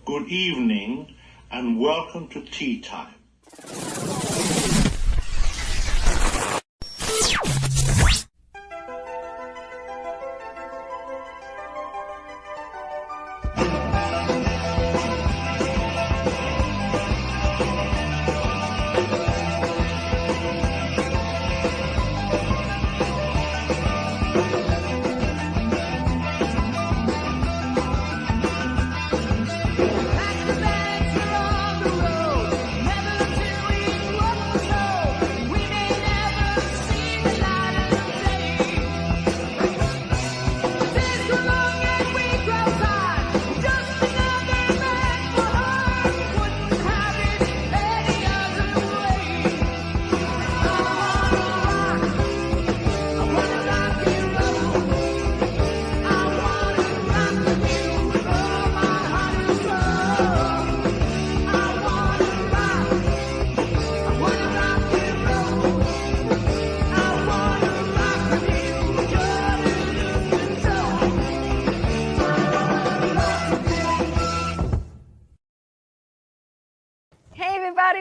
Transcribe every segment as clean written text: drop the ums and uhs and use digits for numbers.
good evening, and welcome to Tea Time.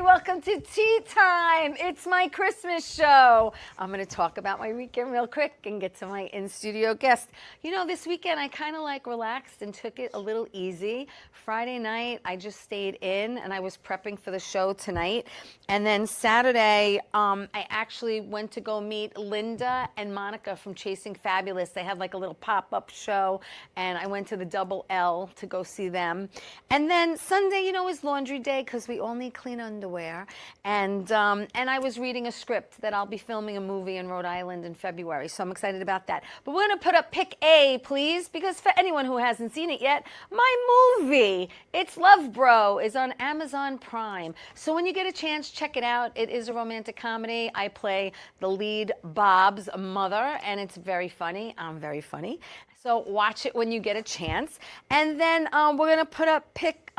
Welcome to Tea Time. It's my Christmas show. I'm going to talk about my weekend real quick and get to my in-studio guest. You know, this weekend I kind of relaxed and took it a little easy. Friday night I just stayed in and I was prepping for the show tonight. And then Saturday I actually went to go meet Linda and Monica from Chasing Fabulous. They had like a little pop-up show and I went to the Double L to go see them. And then Sunday, you know, is laundry day because we all need clean underwear. And I was reading a script that I'll be filming a movie in Rhode Island in February, so I'm excited about that. But we're going to put up pick A, please, because for anyone who hasn't seen it yet, my movie, It's Love Bro, is on Amazon Prime. So when you get a chance, check it out. It is a romantic comedy. I play the lead, Bob's mother, and it's very funny. I'm very funny. So watch it when you get a chance. And then we're going to put up pick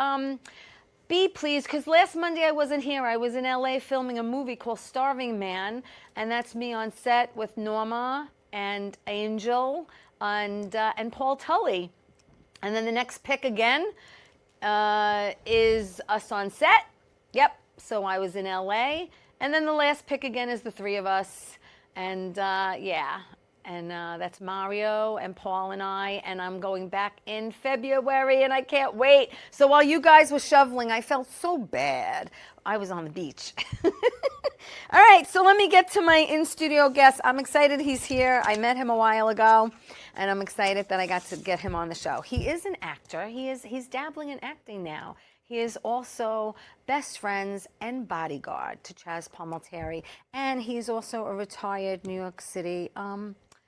B, please, because last Monday I wasn't here. I was in LA filming a movie called Starving Man, and that's me on set with Norma and Angel and Paul Tully. And then the next pick again is us on set. Yep, so I was in LA. And then the last pick again is the three of us. And yeah. And that's Mario and Paul and I, and I'm going back in February, and I can't wait. So while you guys were shoveling, I felt so bad. I was on the beach. All right, so let me get to my in-studio guest. I'm excited he's here. I met him a while ago, and I'm excited that I got to get him on the show. He is an actor. He's dabbling in acting now. He is also best friends and bodyguard to Chazz Palminteri, and he's also a retired New York City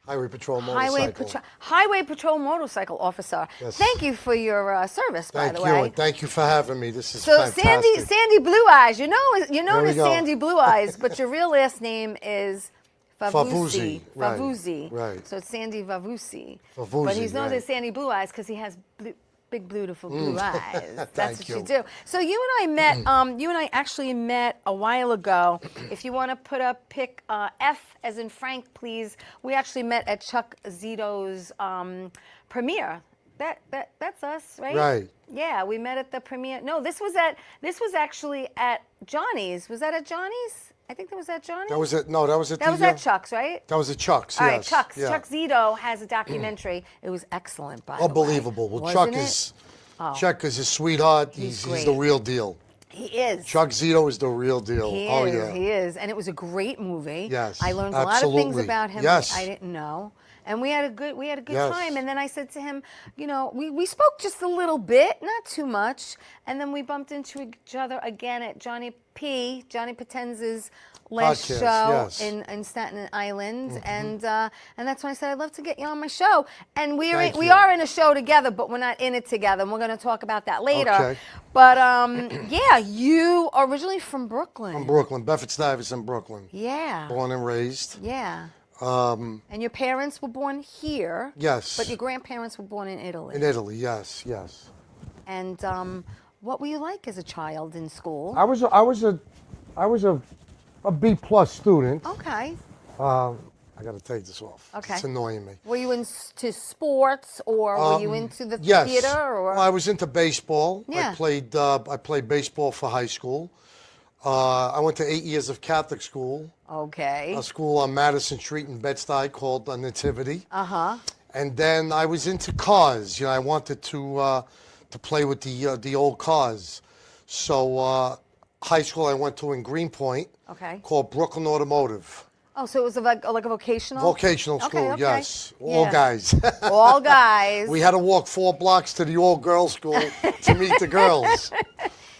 Highway Patrol motorcycle. Highway Patrol motorcycle officer. Yes. Thank you for your service, by the way. Thank you. Thank you for having me. This is so fantastic. Sandy Blue Eyes. You're known as Sandy Blue Eyes, but your real last name is Favuzzi. Favuzzi. Right. So it's Sandy Favuzzi. Favuzzi. But he's known as Sandy Blue Eyes because he has big, beautiful blue eyes. That's what you do. So you and I met. You and I actually met a while ago. If you want to put up pick F as in Frank, please. We actually met at Chuck Zito's premiere. That's us, right? Right. Yeah, we met at the premiere. No, this was actually at Johnny's. Was that at Johnny's? I think that was at Johnny's. That was at no. That was at that was at Chuck's, right? That was at Chuck's. All yes. right, Chuck's. Yeah. Chuck Zito has a documentary. It was excellent, by the way. Unbelievable. Well, Wasn't Chuck is his sweetheart. He's the real deal. He is. Chuck Zito is the real deal. He oh is, yeah. He is, and it was a great movie. Yes. I learned absolutely. a lot of things about him yes. that I didn't know. And we had a good yes. time. And then I said to him, you know, we spoke just a little bit, not too much. And then we bumped into each other again at Johnny Patenz's last Podcast, show yes. in Staten Island, and that's when I said I'd love to get you on my show. And we are in a show together, but we're not in it together. And we're going to talk about that later. Okay. But yeah, you are originally from Brooklyn. From Brooklyn, Bedford-Stuyvesant, Brooklyn. Yeah. Born and raised. Yeah. And your parents were born here. Yes. But your grandparents were born in Italy. In Italy, yes, yes. And what were you like as a child in school? I was a B+ student. Okay. I got to take this off. Okay. It's annoying me. Were you into sports, or were you into the Yes. theater? Or? Well, I was into baseball. Yeah. I played baseball for high school. I went to 8 years of Catholic school. Okay. A school on Madison Street in Bed-Stuy called Nativity. Uh-huh. And then I was into cars. You know, I wanted to play with the old cars. So high school I went to in Greenpoint. Okay. Called Brooklyn Automotive. Oh, so it was like a vocational? Vocational school, okay. yes. All Yeah. guys. All guys. We had to walk 4 blocks to the all-girls school to meet the girls.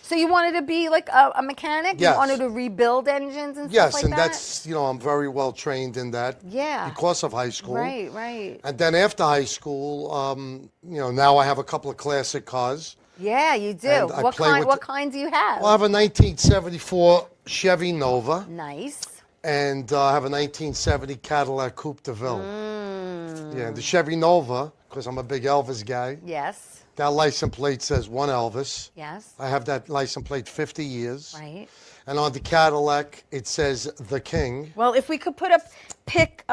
So you wanted to be like a mechanic? Yes. You wanted to rebuild engines and stuff Yes, like and that? that's, you know, I'm very well trained in that. Yeah. Because of high school. Right, right. And then after high school, you know, now I have a couple of classic cars. Yeah, you do. And I What play with What kind do you have? Well, I have a 1974 Chevy Nova. Nice. And I have a 1970 Cadillac Coupe de Ville. Yeah, the Chevy Nova, because I'm a big Elvis guy. Yes. That license plate says one Elvis. Yes. I have that license plate 50 years. Right. And on the Cadillac, it says The King. Well, if we could put up pick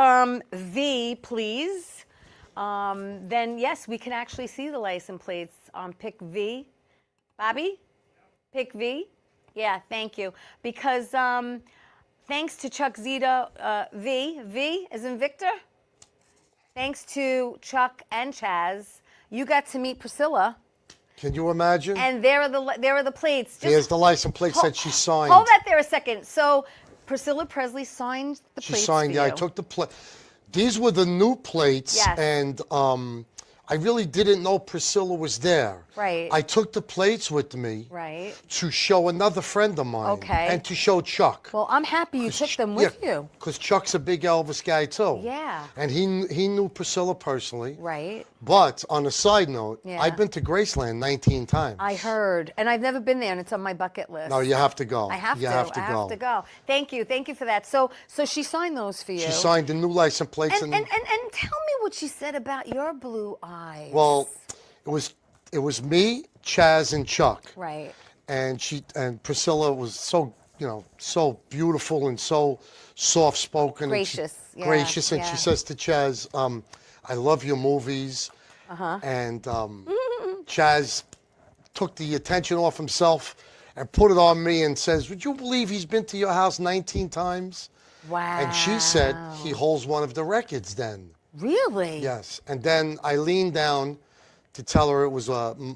V, please, then yes, we can actually see the license plates on pick V. Bobby? Pick V? Yeah, thank you. Because thanks to Chuck Zito, V as in Victor. Thanks to Chuck and Chazz, you got to meet Priscilla. Can you imagine? And there are the plates. Just There's the license plates that she signed. hold that there a second. So Priscilla Presley signed the She plates signed, for yeah, you. I took the plate. These were the new plates, Yes. and I really didn't know Priscilla was there. Right. I took the plates with me Right. to show another friend of mine. Okay. And to show Chuck. Well, I'm happy you took them with you. Because Chuck's a big Elvis guy, too. Yeah. And he knew Priscilla personally. Right. But on a side note, Yeah. I've been to Graceland 19 times. I heard, and I've never been there, and it's on my bucket list. No, you have to go. I have you to. Have to I go. have to go. Thank you for that. So she signed those for you. She signed the new license plates. And tell me what she said about your blue eyes. Well, it was me, Chazz, and Chuck. Right. And Priscilla was so, you know, so beautiful and so soft spoken. Gracious. Gracious, and yeah. she says to Chazz, I love your movies. And Chazz took the attention off himself and put it on me and says, would you believe he's been to your house 19 times? Wow. And she said he holds one of the records then. Really? Yes. And then I leaned down to tell her it was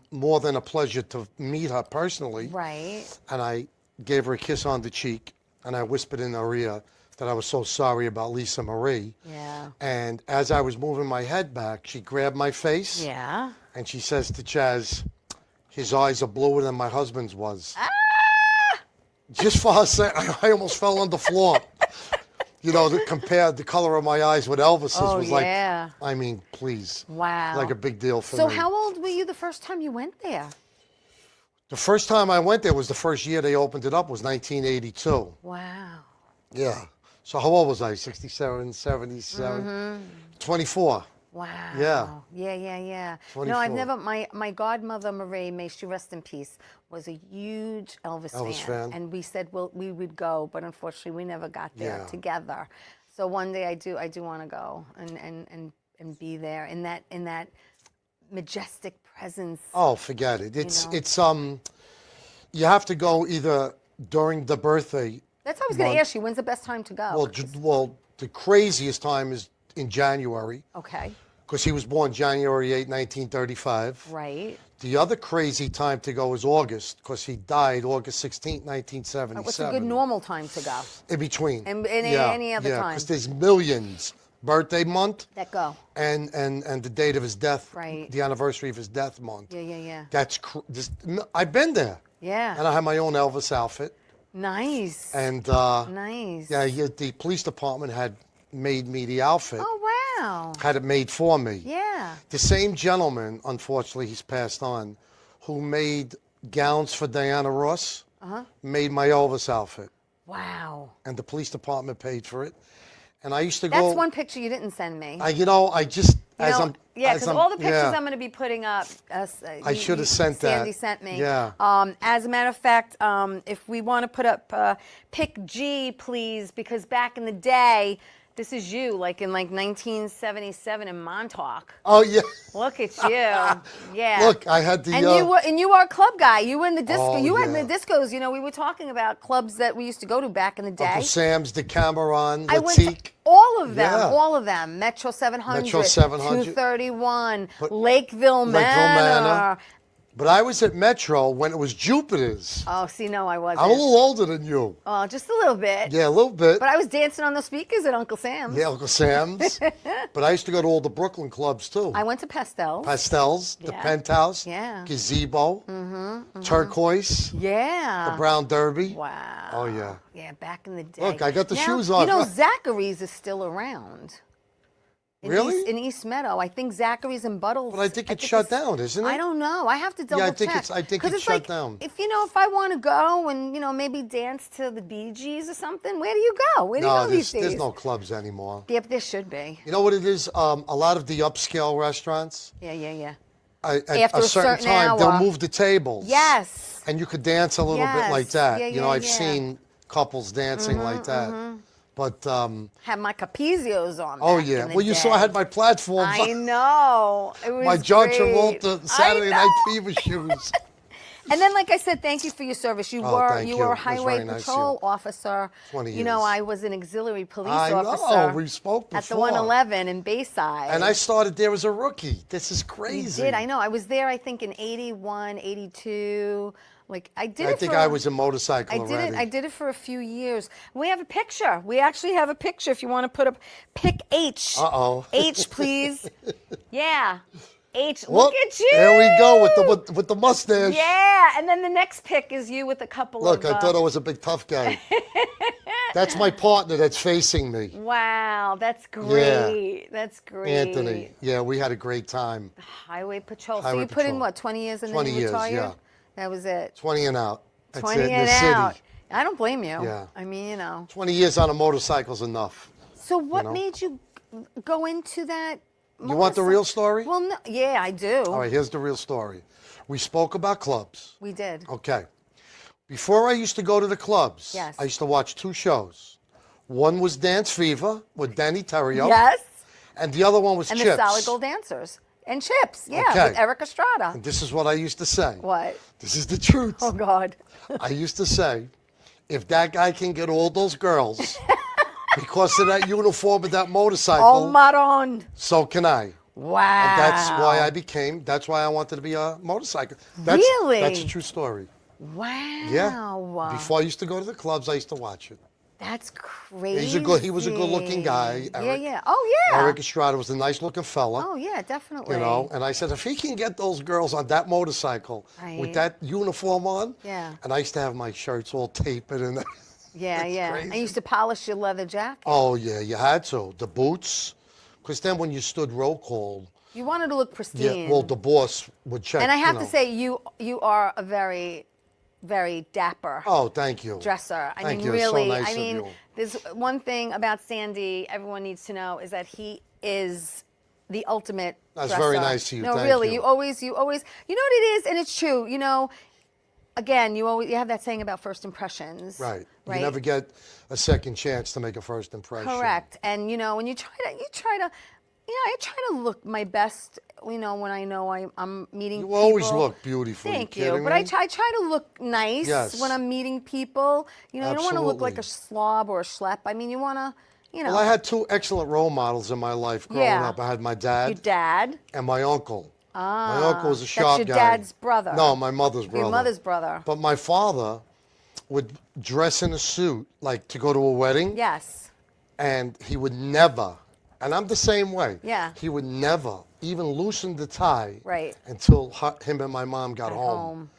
more than a pleasure to meet her personally. Right. And I gave her a kiss on the cheek, and I whispered in her ear that I was so sorry about Lisa Marie. Yeah. And as I was moving my head back, she grabbed my face. Yeah. And she says to Chazz, his eyes are bluer than my husband's was. Ah! Just for her saying, I almost fell on the floor. You know, compare the color of my eyes with Elvis's was yeah. like, I mean, please. Wow. Like a big deal for me. So how old were you the first time you went there? The first time I went there was the first year they opened it up, was 1982. Wow. Yeah. So how old was I? 67, 77? 24. Wow. Yeah. Yeah. 24. No, I've never, my godmother, Marie, may she rest in peace, was a huge Elvis fan. And we said, well, we would go, but unfortunately we never got there together. So one day I do want to go and be there in that majestic presence. Oh, forget it. It's you have to go either during the birthday. That's what I was going to ask you. When's the best time to go? Well, the craziest time is in January. Okay. Because he was born January 8, 1935. Right. The other crazy time to go is August, because he died August 16, 1977. What's a good normal time to go? In between. And any other time? Because there's millions. Birthday month. That go. And the date of his death. Right. The anniversary of his death month. Yeah. That's I've been there. Yeah. And I have my own Elvis outfit. Nice. And nice. Yeah, the police department had made me the outfit. Oh, wow. Had it made for me. Yeah. The same gentleman, unfortunately, he's passed on, who made gowns for Diana Ross, made my Elvis outfit. Wow. And the police department paid for it. And I used to That's go. one picture you didn't send me. Because all the pictures I'm going to be putting up, I should have sent that. Sandy sent me. Yeah. As a matter of fact, if we want to put up pick G, please, because back in the day, This is you, like in like 1977 in Montauk. Oh yeah. Look at you. Yeah. Look, I had the. And you were a club guy. You were in the disco. Oh, you had yeah. the discos. You know, we were talking about clubs that we used to go to back in the day. Uncle Sam's, Decameron, I went to Latique. all of them. Yeah. All of them. Metro 700. Metro 700. 231. But- Lakeville Manor. But I was at Metro when it was Jupiter's. Oh, see, no, I wasn't. I'm a little older than you. Oh, just a little bit. Yeah, a little bit. But I was dancing on the speakers at Uncle Sam's. Yeah, Uncle Sam's. But I used to go to all the Brooklyn clubs too. I went to Pastels. Pastels, the Yeah. Penthouse, Yeah. Gazebo, Turquoise, Yeah. the Brown Derby. Wow. Oh, yeah. Yeah, back in the day. Look, I got the Now, shoes on. You know, Zachary's is still around. Really? In East Meadow. I think Zachary's and Buttles. But I think it's shut down, isn't it? I don't know. I have to double I think check. it's- I think 'Cause it's shut like, down. If if I want to go and maybe dance to the Bee Gees or something, where do you go? Where do you No, go these days? there's no clubs anymore. Yep, there should be. You know what it is? A lot of the upscale restaurants, Yeah. at After a a certain certain time, hour. they'll move the tables. Yes. And you could dance a little bit like Yes. that. Yeah, I've yeah. seen couples dancing like that. But, Had my Capizios on. oh back yeah. in the Well, you saw I day. had my platforms. I know. It was my John great. Travolta Saturday I Night know. Fever shoes. And then, like I said, thank you for your service. You Oh, were thank you you. were a It was highway very nice of patrol you. officer. 20 You know, years. I was an auxiliary police I officer. know. We spoke before. At the 111 in Bayside. And I started there as a rookie. This is You crazy. did. I know. I was there. I think in 81, 82. Like I did. I it think for, I was a motorcycle I did already. it. I did it for a few years. We have a picture. We actually have a picture. If you want to put up, pick H. Uh-oh. H, please. Yeah. H. Whoop, Look at you. There we go with the mustache. Yeah. And then the next pic is you with a couple Look, of. I thought I was a big tough guy. That's my partner that's facing me. Wow, that's great. That's great. Anthony. Yeah, we had a great time. Highway patrol. So Highway you put in patrol. what, 20 years and 20 then you years, retired? yeah. That was it. 20 and out. That's 20 it, in and the city. out. I don't blame you. Yeah. I mean, 20 years on a motorcycle's enough. So what know? made you go into that? You want the real story? Well, no, yeah, I do. All right, here's the real story. We spoke about clubs. We did. Okay. Before I used to go to the clubs, Yes. I used to watch two shows. One was Dance Fever with Danny Terrio. Yes. And the other one was And Chips. the Solid Gold Dancers. And Chips, yeah, Okay. with Eric Estrada. And this is what I used to say. What? This is the truth. Oh, God. I used to say, if that guy can get all those girls because of that uniform and that motorcycle, Oh, Maron. so can I. Wow. And that's why I wanted to be a motorcycle. Really? That's a true story. Wow. Yeah. Before I used to go to the clubs, I used to watch it. That's crazy. He was a good-looking guy, Eric. Yeah. Oh, yeah. Eric Estrada was a nice-looking fella. Oh, yeah, definitely. You know, and I said, if he can get those girls on that motorcycle Right. with that uniform on, Yeah. and I used to have my shirts all tapered and Yeah, It's yeah. crazy. I used to polish your leather jacket. oh yeah, you had to. The boots, because then when you stood roll call, You wanted to look pristine. yeah, well the boss would check. and I have you to know. say, you are a very, very dapper Oh, thank you. dresser. I Thank mean, you. It's so really. nice I of mean, you. there's one thing about Sandy everyone needs to know is that he is the ultimate That's dresser. very nice of you. No, Thank really. you. You always. You know what it is, and it's true. You know, again, you have that saying about first impressions. Right. Right. You never get a second chance to make a first impression. Correct. And when you try to, I try to look my best. When I know I'm meeting You people. always look beautiful. Thank you. you. kidding But me? I try to look nice Yes. when I'm meeting people. You don't want to look like a Absolutely. slob or a schlep. I mean, you want to, Well, I had two excellent role models in my life growing Yeah. up. I had my your dad dad. and my uncle. Ah, My uncle was a that's sharp your guy. dad's brother. No, my mother's brother. Your mother's brother. But my father would dress in a suit, like to go to a wedding, Yes. and he would never, and I'm the same way. Yeah. He would never even loosen the tie Right. until him and my mom got At home. home.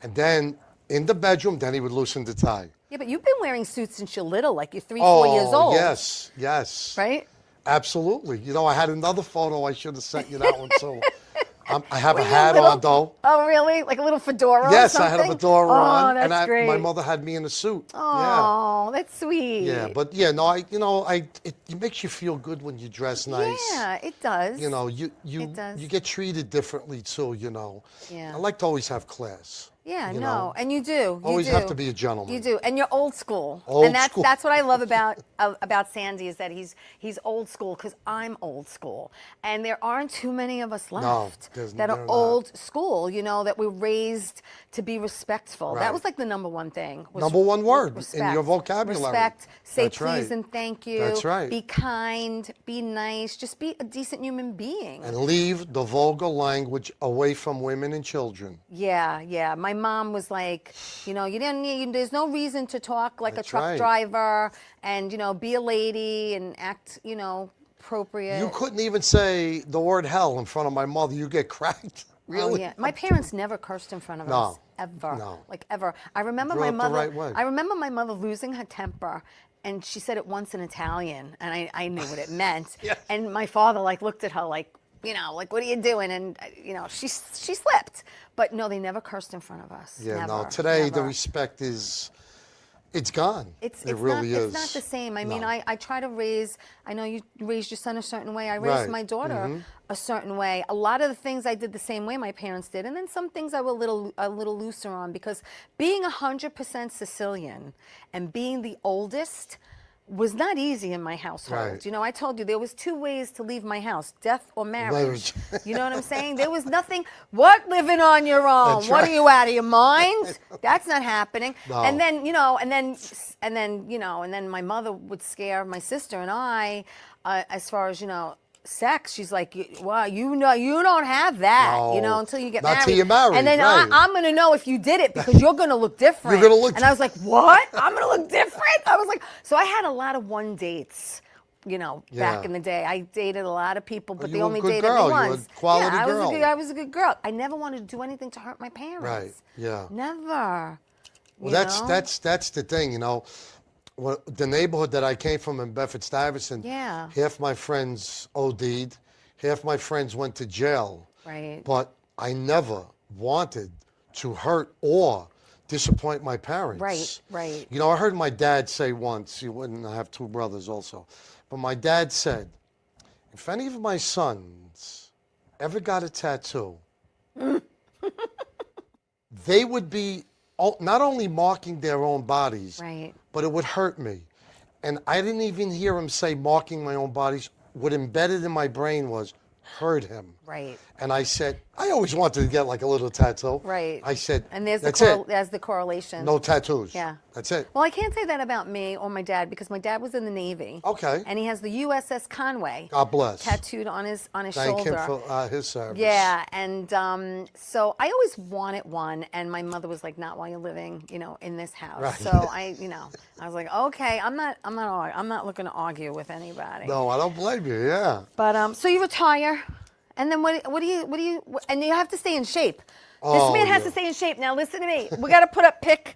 And then in the bedroom, then he would loosen the tie. Yeah, but you've been wearing suits since you're little, like you're 4 years old. Yes, yes. Right? Absolutely. I had another photo. I should have sent you that one too. I have a Were you hat little? on though. Oh, really? Like a little fedora? Yes, or I had a something? fedora on, Oh, that's and great. my mother had me in a suit. Oh, that's sweet. Yeah, but yeah, no, it makes you feel good when you dress nice. Yeah, it does. You It does. get treated differently too. Yeah. I like to always have class. Yeah, you no, know. and you do. Always you have do. to be a gentleman. You do, and you're old school. Old and school. that's what I love about Sandy is that he's old school because I'm old school, and there aren't too many of us left that are they're not. old school. You know, that were raised to be respectful. That Right. was like the number one thing. Was Number one word respect. in your vocabulary. Respect. Say That's please right. and thank you. That's right. Be kind. Be nice. Just be a decent human being. And leave the vulgar language away from women and children. Yeah, yeah. My mom was like, you know, you didn't need, there's no reason to talk like That's a truck right. driver and, you know, be a lady and act, you know, appropriate. You couldn't even say the word hell in front of my mother. You get cracked. Really? Oh, yeah. My parents never cursed in front of No. us. Ever. No. Like, ever. I remember Grew my up the mother. right way. I remember my mother losing her temper. And she said it once in Italian, and I knew what it meant. Yeah. And my father like looked at her like, you know, like, what are you doing? And you know, she slipped. But no, they never cursed in front of us. Yeah, Never, no. Today, the never. respect it's gone. It's really not, is. It's not the same. I mean, No. I try to raise, I know you raised your son a certain way. I raised Right. Mm-hmm. my daughter a certain way. A lot of the things I did the same way my parents did. And then some things I were a little looser on because being 100% Sicilian and being the oldest was not easy in my household. Right. You know, I told you there was 2 ways to leave my house, death or marriage. Marriage. You know what I'm saying? There was nothing, what, living on your own? That's What right. are you, out of your mind? That's not happening. No. And then, you know, and then my mother would scare my sister and I, as far as, you know, sex. She's like, well, you know, you don't have that, you know, No. until you get Not married. till you're married, And then right. I'm going to know if you did it because you're going to look different. You're gonna look And I was like, what? I'm going to look different? I was like, so I had a lot of one dates. You know, back Yeah. in the day, I dated a lot of people, but you they were a only good dated girl. me You were a once. quality yeah, girl. I was a good girl. I never wanted to do anything to hurt my parents. Right, yeah. Never. Well, you know? that's the thing, you know. Well, the neighborhood that I came from in Bedford-Stuyvesant, Yeah. half my friends OD'd, half my friends went to jail. Right. But I never wanted to hurt or disappoint my parents. Right, right. You know, I heard my dad say once, you wouldn't have 2 brothers also, but my dad said, if any of my sons ever got a tattoo, they would be not only marking their own bodies, Right. but it would hurt me. And I didn't even hear him say marking my own bodies. What embedded in my brain was hurt him. Right. And I said, I always wanted to get like a little tattoo. Right. I said, And there's that's there's the correlation. No tattoos. Yeah. That's it. Well, I can't say that about me or my dad because my dad was in the Navy. Okay. And he has the USS Conway God bless. tattooed on his Thank shoulder. him for his service. Yeah, and so I always wanted one, and my mother was like, "Not while you're living, you know, in this house." Right. So I was like, "Okay, I'm not looking to argue with anybody." No, I don't blame you. Yeah. But so you retire, and then what do you? And you have to stay in shape. Oh, This man has yeah. to stay in shape. Now listen to me. We got to put up pick.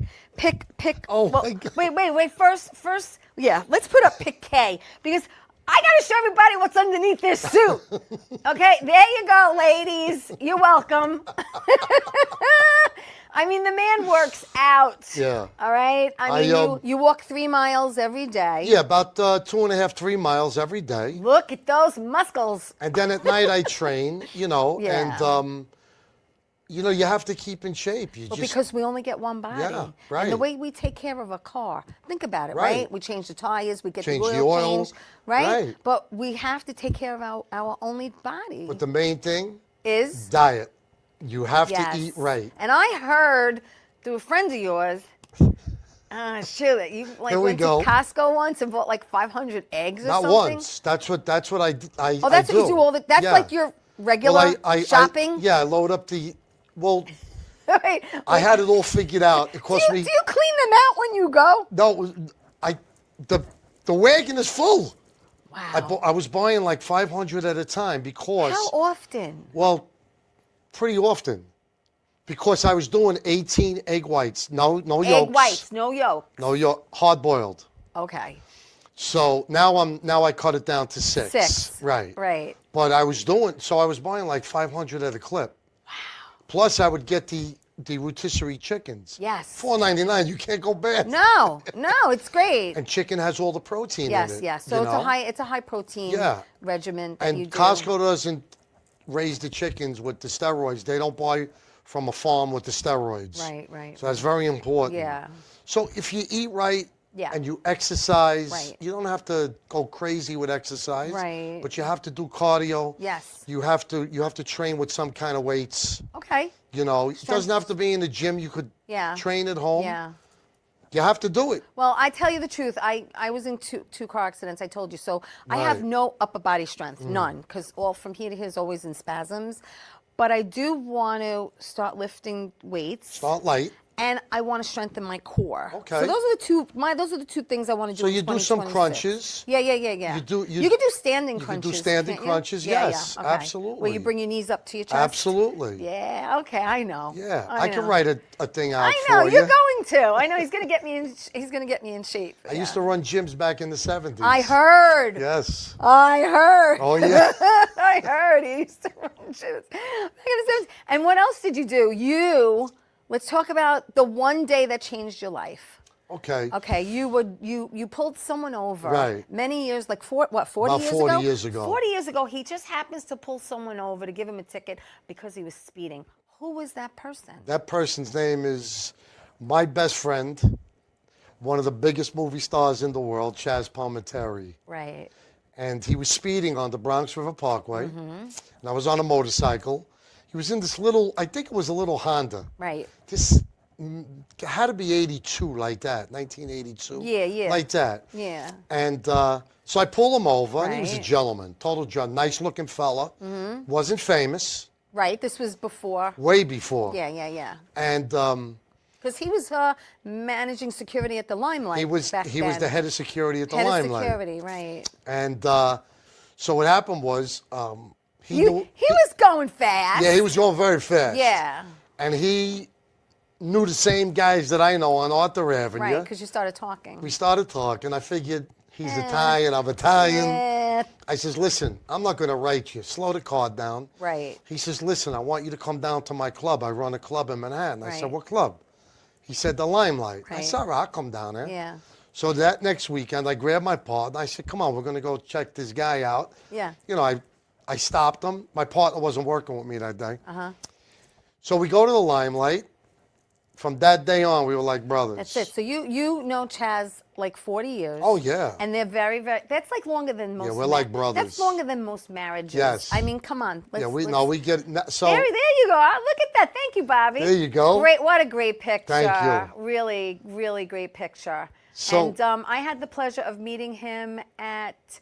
Oh, well, my God. Wait. First, yeah. Let's put up pick K because I got to show everybody what's underneath this suit. Okay, there you go, ladies. You're welcome. I mean, the man works out. Yeah. All right. I mean, you walk 3 miles every day. Yeah, about 2.5, 3 miles every day. Look at those muscles. And then at night I train, you know, Yeah. and, you know, you have to keep in shape. Well, because we only get one body. Yeah, right. And the way we take care of a car, think about it, Right. right? We change the tires, we get Change the the oil oil, changed, right? right. But we have to take care of our only body. But the main thing, is diet. You have yes. to eat right. And I heard through a friend of yours, shoot, you like Here we went to go. Costco once and bought like 500 eggs or Not something. once. That's what I Oh, that's I what you do all the. That's Yeah. like your regular shopping. I load up the. Well, Wait, I had it all figured out. It cost do me. you clean them out when you go? No, the wagon is full. Wow. I was buying like 500 at a time because. How often? Well, pretty often, because I was doing 18 egg whites. No yolks. Egg whites, no yolk. No yolk, hard boiled. Okay. So now I cut it down to 6. 6. Right. Right. But I was buying like 500 at a clip. Wow. Plus I would get the rotisserie chickens. Yes. $4.99. You can't go bad. No, it's great. And chicken has all the protein in it. Yes. So you know? it's a high protein Yeah. regimen that you And do. Costco doesn't raise the chickens with the steroids. They don't buy from a farm with the steroids. Right. So that's very important. Yeah. So if you eat right Yeah. and you exercise, Right. you don't have to go crazy with exercise. Right. But you have to do cardio. Yes. You have to train with some kind of weights. Okay. You know, it doesn't have to be in the gym. You could train at home. Yeah. You have to do it. Well, I tell you the truth. I was in two car accidents. I told you. So I have no upper body strength, none, because all from here to here is always in spasms. But I do want to start lifting weights. Start light. And I want to strengthen my core. Okay. So those are the two things I want to do. So you do some crunches. Yeah. You can do standing crunches. You can do standing crunches. Yes, Okay. absolutely. Where you bring your knees up to your chest. Absolutely. Yeah. Okay. I know. Yeah. I can know. write a thing out I for know you. you're going to. I know he's going to get me in. He's going to get me in shape. I used to run gyms back in the 70s. I heard. Yes. I heard. Oh yeah. I heard he used to run gyms back in the 70s. And what else did you do? Let's talk about the one day that changed your life. Okay. Okay, you pulled someone over. Right. Many years, like 40 About years 40 ago? years ago. 40 years ago, he just happens to pull someone over to give him a ticket because he was speeding. Who was that person? That person's name is my best friend, one of the biggest movie stars in the world, Chazz Palminteri. Right. And he was speeding on the Bronx River Parkway. And I was on a motorcycle. He was in this little, I think it was a little Honda. Right. This had to be 82, like that, 1982. Yeah. Like that. Yeah. And so I pull him over, and he was a Right. gentleman, total gentleman, nice-looking fella. Wasn't famous. Right. This was before. Way before. Yeah. And Because he was managing security at the Limelight. he was back he was then. the head of security at the Head of Limelight. security, right. And so what happened was He was going fast. he was going very fast. Yeah. And he knew the same guys that I know on Arthur Avenue. Right, because you started talking. We started talking. I figured he's Italian, I'm Italian. Yeah. I says, listen, I'm not going to write you. Slow the car down. Right. He says, listen, I want you to come down to my club. I run a club in Manhattan. I said, Right. what club? He said, the Limelight. I Right. said, all right, I'll come down there. Yeah. So that next weekend, I grabbed my partner. I said, come on, we're going to go check this guy out. Yeah. You know, I stopped him. My partner wasn't working with me that day. So we go to the Limelight. From that day on, we were like brothers. That's it. So you know Chazz like 40 years. Oh, yeah. And they're very, very, that's like longer than most. we're like brothers. That's longer than most marriages. Yes. I mean, come on. Yeah, we get so. There you go. Look at that. Thank you, Bobby. There you go. Great. What a great picture. Thank you. Really, really great picture. So- And I had the pleasure of meeting him at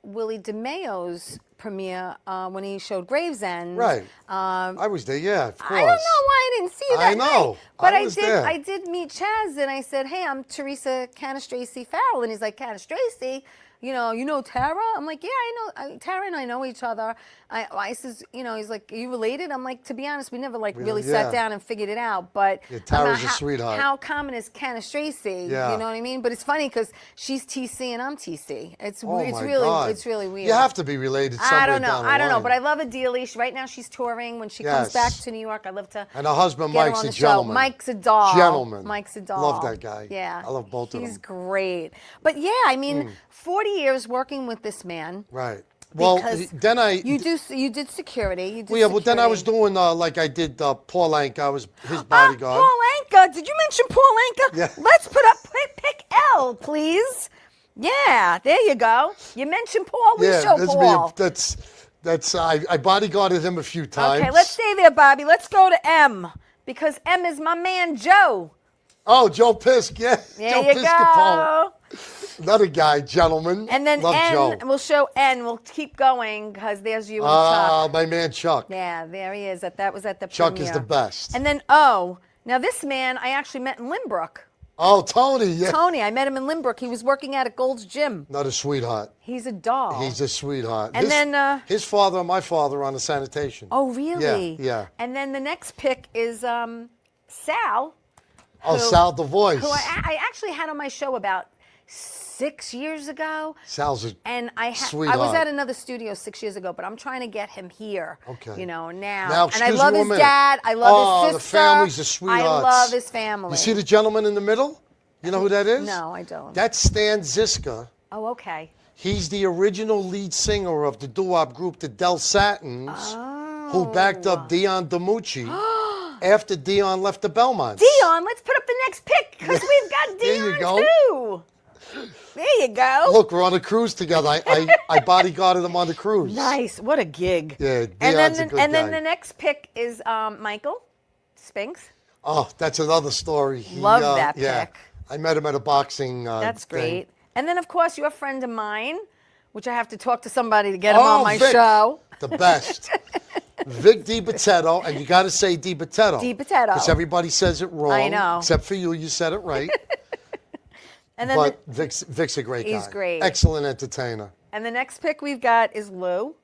Willie DeMayo's premiere when he showed Gravesend. Right. I was there. Yeah, of course. I don't know why I didn't see you that I know. night, but I was there. I did meet Chazz, and I said, "Hey, I'm Theresa Farrell," and he's like, "Theresa? You know Tara?" I'm like, "Yeah, I know Tara and I know each other." I says, he's like, "Are you related?" I'm like, "To be honest, we never really sat yeah. down and figured it out." But Yeah, Tara's a sweetheart. How common is Theresa? Yeah. You know what I mean? But it's funny because she's TC and I'm TC. It's Oh my really God. it's really weird. You have to be related somewhere I don't know. down the I don't know, line. but I love Adelia. Right now she's touring. When she comes Yes. back to New York, I love to. And her husband, get her Mike's on a the show. gentleman. Mike's a doll. Gentleman. Mike's a doll. Love that guy. Yeah. I love both of He's them. great. But yeah, I mean, 40 years working with this man. Right. Well, Because then you did security. You did Well, yeah, but then I was security. doing like I did Paul Anka. I was his bodyguard. Paul Anka. Did you mention Paul Anka? Yeah. Let's put up pick L, please. Yeah, there you go. You mentioned Paul. We show Paul. that's I bodyguarded him a few times. Okay, let's stay there, Bobby. Let's go to M because M is my man Joe. Oh, Joe Pisk, yeah. There Joe you Piscopo. go. Another guy, gentleman. And then Love N, Joe. we'll show N. We'll keep going because there's you and Chuck. My man Chuck. Yeah, there he is. That was at the Chuck premiere. is the best. And then O. Now this man I actually met in Limbrook. Oh, Tony, yeah. Tony, I met him in Limbrook. He was working out at Gold's Gym. Not a sweetheart. He's a doll. He's a sweetheart. And then, his father and my father on the sanitation. Oh, really? Yeah. And then the next pick is Sal. Oh, Sal the voice. Who I actually had on my show about 6 years ago. Sal's a And I sweetheart. was at another studio 6 years ago, but I'm trying to get him here. Okay. Now. Now, And I excuse love me his one minute. dad. I love his sister. the family's a sweetheart. I love his family. You see the gentleman in the middle? You know who that is? No, I don't. That's Stan Ziska. Oh, okay. He's the original lead singer of the doo-wop group, the Del Satins. who backed up Dion DiMucci after Dion left the Belmonts. Dion, let's put up the next pick because we've got There you Dion go. too. There you go. Look, we're on a cruise together. I bodyguarded him on the cruise. Nice. What a gig. Yeah, and Dion's then a good and guy. then the next pick is Michael Spinks. Oh, that's another story. Love that yeah. pick. I met him at a boxing That's thing. great. And then, of course, you're a friend of mine, which I have to talk to somebody to get him on my Vic, show. The best. Vic DiBattista, and you got to say DiBattista. DiBattista. Because everybody says it wrong. I know. Except for you, you said it right. And then But Vic's a great guy. He's great. Excellent entertainer. and the next pick we've got is Lou.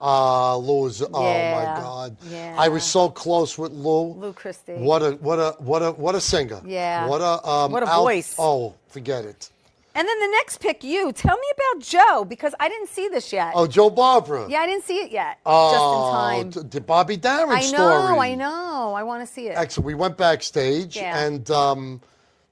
Lou is, oh my Yeah, God. yeah. I was so close with Lou. Lou Christie. What a singer. Yeah. What a voice. Oh, forget it. And then the next pick, you. Tell me about Joe, because I didn't see this yet. Oh, Joe Barbara. Yeah, I didn't see it yet. Oh, just in time. the Bobby Darin I story. know. I want to see it. Excellent. We went backstage, Yeah. and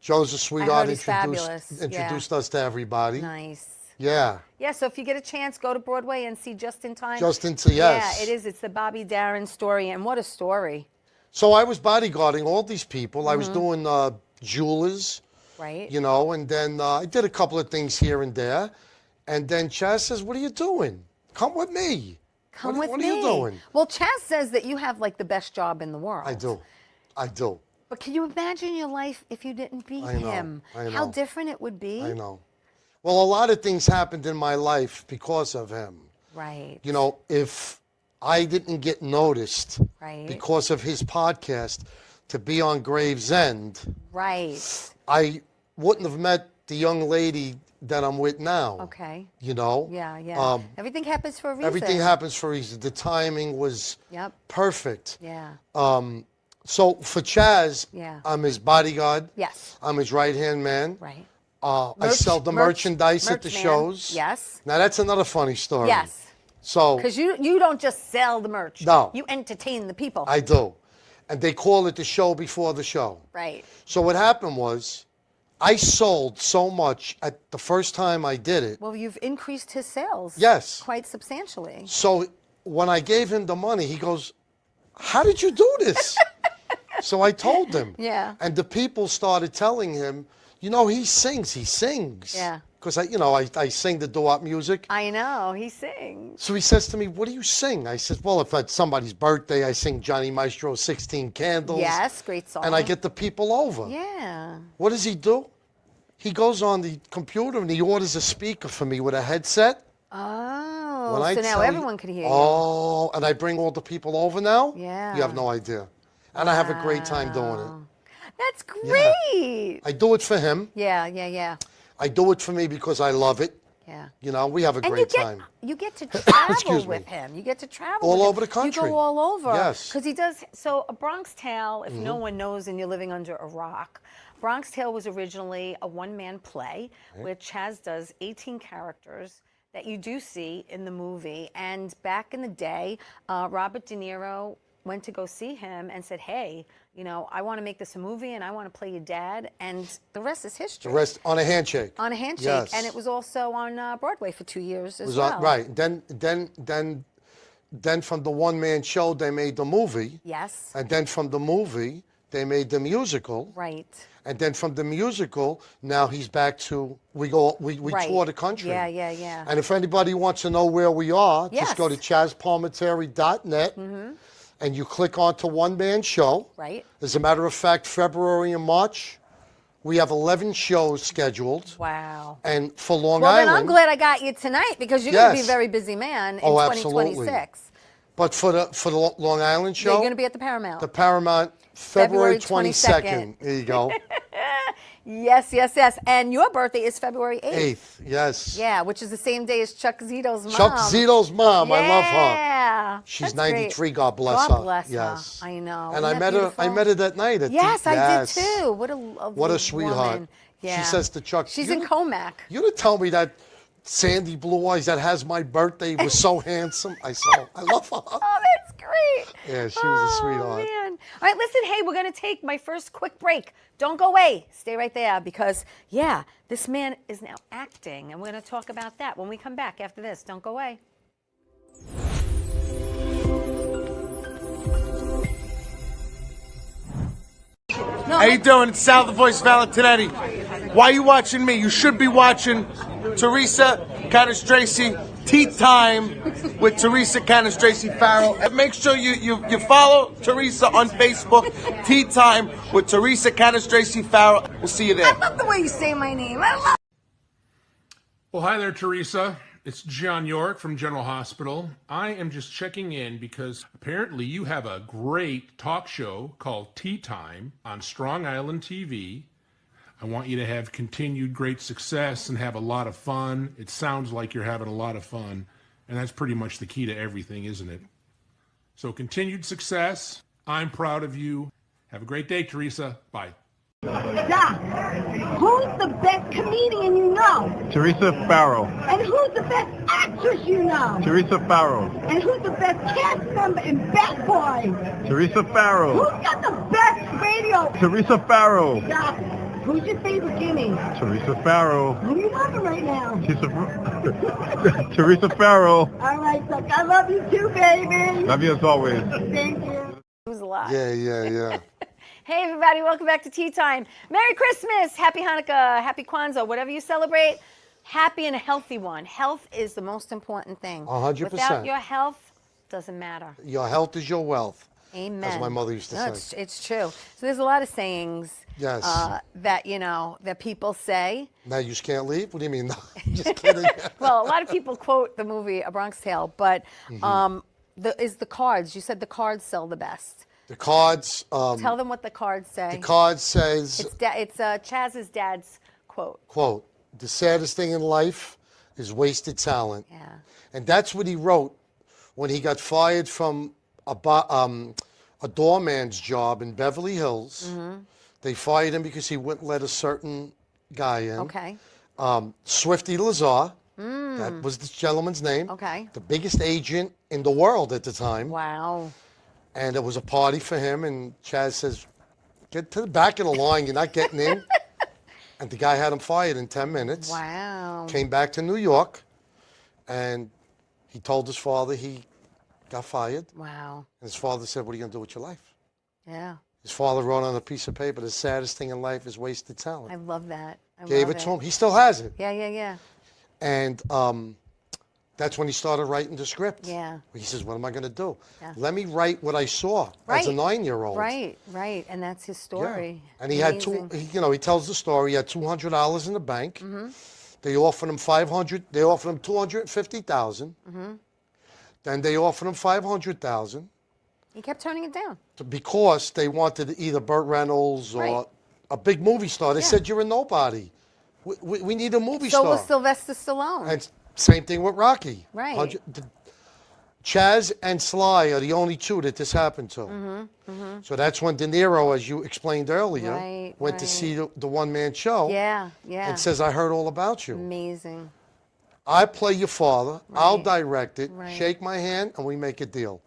Joe's a sweetheart. he's fabulous. Introduced us to everybody. Nice. Yeah. Yeah, so if you get a chance, go to Broadway and see Just in Time. Just into yes. Yeah, it is. It's the Bobby Darin story, and what a story. So I was bodyguarding all these people. I was Mm-hmm. doing jewelers, Right? you know, and then I did a couple of things here and there. And then Chazz says, "What are you doing? Come with me. Come what, with what me. are you doing?" Well, Chazz says that you have like the best job in the world. I do. But can you imagine your life if you didn't beat I know, him? I How know. different it would be. I know. Well, a lot of things happened in my life because of him. Right. You know, if I didn't get noticed Right. because of his podcast to be on Gravesend, Right. I wouldn't have met the young lady that I'm with now. Okay. You know? Yeah. Everything happens for a reason. Everything happens for a reason. The timing was Yep. perfect. Yeah. So for Chazz, Yeah. I'm his bodyguard. Yes. I'm his right-hand man. Right. I sell the merchandise at the merch man. shows. Yes. Now that's another funny story. Yes. So Because you don't just sell the merch. No. You entertain the people. I do. And they call it the show before the show. Right. So what happened was I sold so much at the first time I did it. Well, you've increased his sales. Yes. Quite substantially. So when I gave him the money, he goes, "How did you do this?" So I told him. Yeah. And the people started telling him, "You know, he sings. Yeah. Because I sing the doo-wop music. I know. He sings. So he says to me, "What do you sing?" I said, "Well, if it's somebody's birthday, I sing Johnny Maestro's 16 Candles." Yes. Great song. And I get the people over. Yeah. What does he do? He goes on the computer and he orders a speaker for me with a headset. Oh. When I So now tell you- everyone can hear you. Oh, and I bring all the people over now? Yeah. You have no idea. And I have a great time doing it. That's great. I do it for him. Yeah. I do it for me because I love it. Yeah. You know, we have a And great time. you get to travel Excuse me. with him. You get to travel All with him. over the country. You go all over. Yes. Because he does. So a Bronx Tale, if Mm-hmm. no one knows and you're living under a rock, Bronx Tale was originally a one-man play where Chazz does 18 characters that you do see in the movie. And back in the day, Robert De Niro went to go see him and said, "Hey, you know, I want to make this a movie and I want to play your dad." And the rest is history. The rest on a handshake. On a handshake. Yes. And it was also on Broadway for 2 years as It was well. right. Then from the one-man show, they made the movie. Yes. And then from the movie, they made the musical. Right. And then from the musical, now he's back to, we Right. tour the country. Yeah. And if anybody wants to know where we are, just go to Yes. chazzpalminteri.net and you click onto One Man Show. Right. As a matter of fact, February and March, we have 11 shows scheduled. Wow. And for Long Well, Island. then I'm glad I got you tonight because you're going to be a Yes. very busy man in Oh, 2026. absolutely. But for the Long Island show, You're going to be at the Paramount. the Paramount, February February 22nd. There you go. Yes. And your birthday is February 8th. 8th, yes. Yeah, which is the same day as Chuck Zito's mom. Chuck Zito's mom, I love her. Yeah. She's That's 93. great. God bless her. God bless Yes. her. I know. And Isn't that I beautiful? met her that night. Yes, I did Yes. too. What a lovely What a sweetheart. woman. Yeah. She says to Chuck, She's "You in didn't- Comac. You didn't tell me that Sandy Blue Eyes that has my birthday was so handsome." I said, "I love her." Oh, that's great. Yeah, she was a sweetheart. Man. All right, listen, hey, we're going to take my first quick break. Don't go away. Stay right there because, yeah, this man is now acting, and we're going to talk about that when we come back after this. Don't go away. How you doing? It's Sal the Voice Valentinetti. Why are you watching me? You should be watching Theresa Farrell Tea Time with Theresa Farrell. And make sure you follow Theresa on Facebook. Tea Time with Theresa Farrell. We'll see you there. I love the way you say my name. I love. Well, hi there, Theresa. It's John York from General Hospital. I am just checking in because apparently you have a great talk show called Tea Time on Strong Island TV. I want you to have continued great success and have a lot of fun. It sounds like you're having a lot of fun, and that's pretty much the key to everything, isn't it? So continued success. I'm proud of you. Have a great day, Theresa. Bye. Doc, who's the best comedian you know? Theresa Farrell. And who's the best actress you know? Theresa Farrell. And who's the best cast member in Bad Boys? Teresa Farrell. Who's got the best radio? Teresa Farrell. Doc, who's your favorite guinea? Teresa Farrell. Who are you loving right now? Teresa Farrell. All right, Doc, I love you too, baby. Love you as always. Thank you. It was a lot. Yeah. Hey, everybody, welcome back to Tea Time. Merry Christmas, Happy Hanukkah, Happy Kwanzaa, whatever you celebrate, happy and a healthy one. Health is the most important thing. 100%. Without your health, doesn't matter. Your health is your wealth. Amen. As my mother used to say. It's true. So there's a lot of sayings Yes. that, that people say. Now you just can't leave? What do you mean? No, just kidding. Well, a lot of people quote the movie A Bronx Tale, but the cards. You said the cards sell the best. The cards. Tell them what the cards say. The card says, It's Chazz's dad's quote. quote, the saddest thing in life is wasted talent. Yeah. And that's what he wrote when he got fired from a doorman's job in Beverly Hills. They fired him because he wouldn't let a certain guy in. Okay. Swifty Lazar, that was the gentleman's name. Okay. The biggest agent in the world at the time. Wow. And it was a party for him, and Chazz says, get to the back of the line, you're not getting in. And the guy had him fired in 10 minutes. Wow. Came back to New York, and he told his father he got fired. Wow. And his father said, what are you going to do with your life? Yeah. His father wrote on a piece of paper, the saddest thing in life is wasted talent. I love that. Gave it to him. He still has it. Yeah. And that's when he started writing the script. Yeah. He says, what am I going to do? Yeah. Let me write what I saw as a 9-year-old. Right. And that's his story. Yeah. And he had he tells the story. He had $200 in the bank. They offered him $500. They offered him $250,000. Then they offered him $500,000. He kept turning it down. Because they wanted either Burt Reynolds or a big movie star. They said, you're a nobody. We need a movie star. So was Sylvester Stallone. And same thing with Rocky. Right. Chazz and Sly are the only two that this happened to. So that's when De Niro, as you explained earlier, went to see the one-man show. Yeah. And says, I heard all about you. Amazing. I play your father. I'll direct it. Shake my hand, and we make a deal.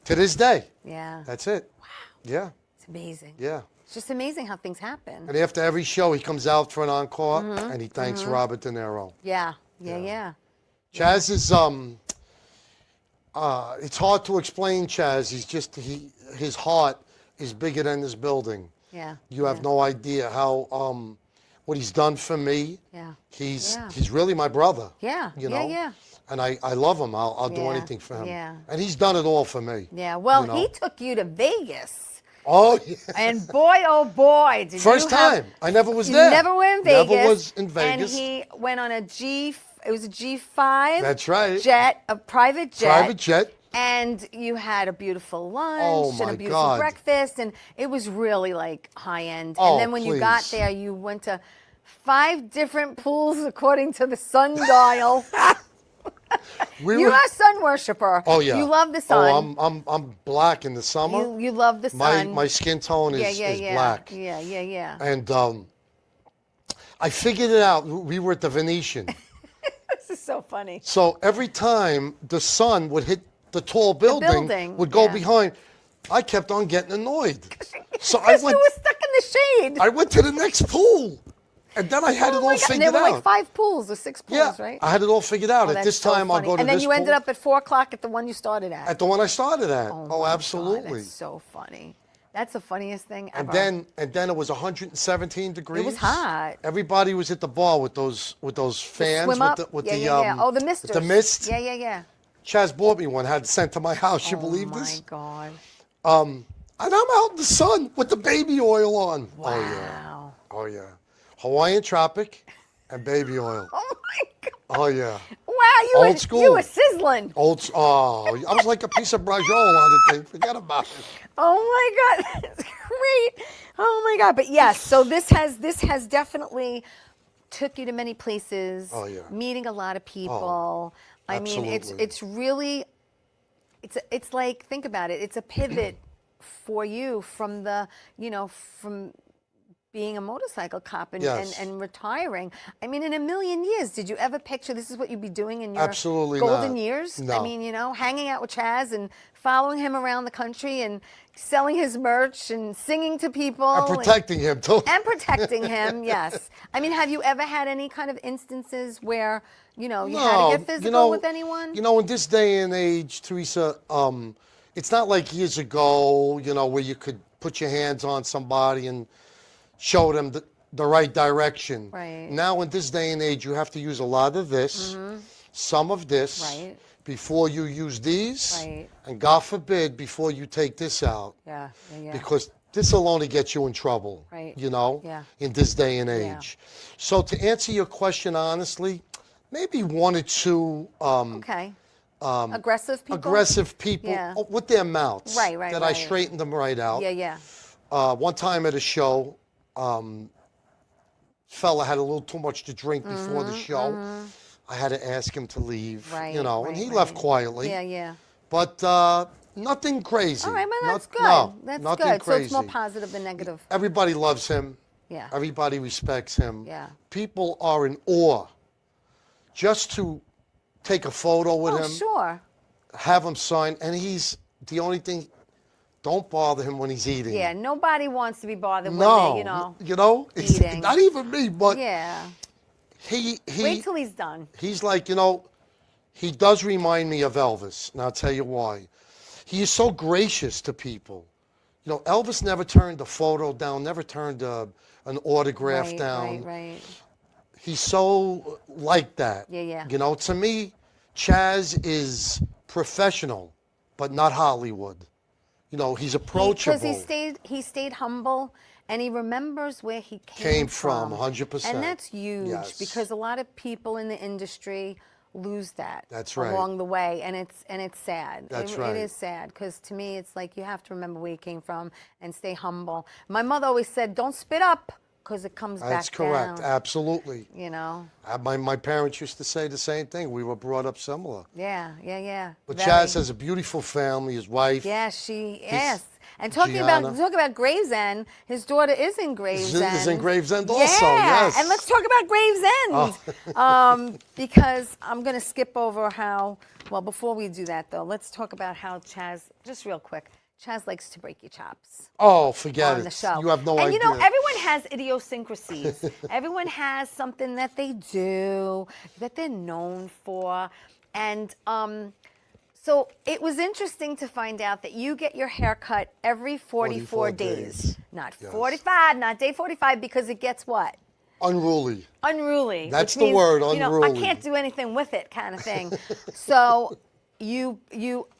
To this day. Yeah. That's it. Wow. Yeah. It's amazing. Yeah. It's just amazing how things happen. And after every show, he comes out for an encore, and he thanks Robert De Niro. Yeah. Chazz is it's hard to explain Chazz. He's just his heart is bigger than this building. Yeah. You have no idea how what he's done for me. Yeah. He's really my brother. Yeah. You know? Yeah. And I love him. I'll do anything for him. Yeah. And he's done it all for me. Yeah. Well, you know? he took you to Vegas. Oh, yeah. And boy, oh boy, did First you have, time. I never was you there. never were in Vegas. Never was in Vegas. And he went on it was a G5. That's right. Jet, a private jet. Private jet. And you had a beautiful lunch and a beautiful breakfast, and it was really like high end. Oh, and then when you got there, you went to 5 different pools according to the sundial. You are a sun worshiper. Oh yeah. You love the sun. Oh, I'm black in the summer. You love the sun. My skin tone is black. Yeah. And I figured it out. We were at the Venetian. This is so funny. So every time the sun would hit the tall building, would go behind, I kept on getting annoyed. So I went. You were stuck in the shade. I went to the next pool. And then I had it all figured out. And there were like 5 pools or 6 pools, right? I had it all figured out. At this time, I'll go to this pool. And then you ended up at 4 o'clock at the one you started at. At the one I started at. Oh, my absolutely. God, that's so funny. That's the funniest thing ever. And then it was 117 degrees. It was hot. Everybody was at the bar with those fans Swim up. with yeah, the yeah, yeah. Oh, the misters. the mist. Yeah, yeah, yeah. Chazz bought me one. Had it sent to my house. You believe Oh this? my God. And I'm out in the sun with the baby oil on. Wow. Oh yeah. Oh yeah. Hawaiian Tropic and baby oil. Oh my God. Oh yeah. Wow, Old school. You were sizzling. Oh, I was like a piece of brajol on the thing. Forget about it. Oh my God, that's great. Oh my God, but yes, so this has definitely took you to many places. Oh, yeah. Meeting a lot of people. I mean, absolutely. it's really, it's like, think about it. It's a pivot for you from the, from being a motorcycle cop and, Yes. and retiring. I mean, in a million years, did you ever picture this is what you'd be doing in your Absolutely golden not. years? No. I mean, hanging out with Chazz and following him around the country and selling his merch and singing to people. And protecting him too. And protecting him, yes. I mean, have you ever had any kind of instances where, you had to get physical with anyone? In this day and age, Theresa, it's not like years ago, where you could put your hands on somebody and show them the right direction. Right. Now, in this day and age, you have to use a lot of this, some of this, Right. before you use these, Right. and God forbid, before you take this out. Yeah, yeah, yeah. Because this will only get you in trouble, Right. in Yeah. this day and Yeah. age. So to answer your question honestly, maybe one or two Okay. Aggressive people? aggressive people Yeah. with their mouths Right, right, that I right. straightened them right out. Yeah, yeah. One time at a show, fella had a little too much to drink before the show. I had to ask him to leave, Right, and right, he right. left quietly. Yeah, yeah. But nothing crazy. All right, well, that's good. No, That's nothing good. crazy. So it's more positive than negative. Everybody loves him. Yeah. Everybody respects him. Yeah. People are in awe. Just to take a photo with Oh, him, sure. have him sign, and he's the only thing. Don't bother him when he's eating. Yeah, nobody wants to be bothered No, when they, it's eating. not even me, but Yeah. he Wait till he's done. he's like, he does remind me of Elvis, and I'll tell you why. He is so gracious to people. Elvis never turned a photo down, never turned an autograph Right, down. right. He's so like that. Yeah, yeah. To me, Chazz is professional, but not Hollywood. He's approachable. Because he stayed humble, and he remembers where he Came from, 100%. And that's huge Yes. because a lot of people in the industry lose that. That's right. Along the way, and it's sad. That's right. It is sad because to me, it's like you have to remember where you came from and stay humble. My mother always said, "Don't spit up." Because it comes That's back correct. down. Absolutely. My parents used to say the same thing. We were brought up similar. Yeah, yeah, yeah. But Very. Chazz has a beautiful family. His wife. Yeah, yes. And talk about Gravesend, his daughter is in Gravesend. Is in Gravesend also, yeah. yes. And let's talk about Gravesend. Because I'm going to skip over before we do that though, let's talk about how Chazz, just real quick, Chazz likes to break your chops. Oh, forget on it. the show. You have no idea. And everyone has idiosyncrasies. Everyone has something that they do, that they're known for. And so it was interesting to find out that you get your hair cut every 44 days. Not Yes. 45, not day 45, because it gets what? Unruly. Unruly. That's which the means, word, I unruly. can't do anything with it kind of thing. So you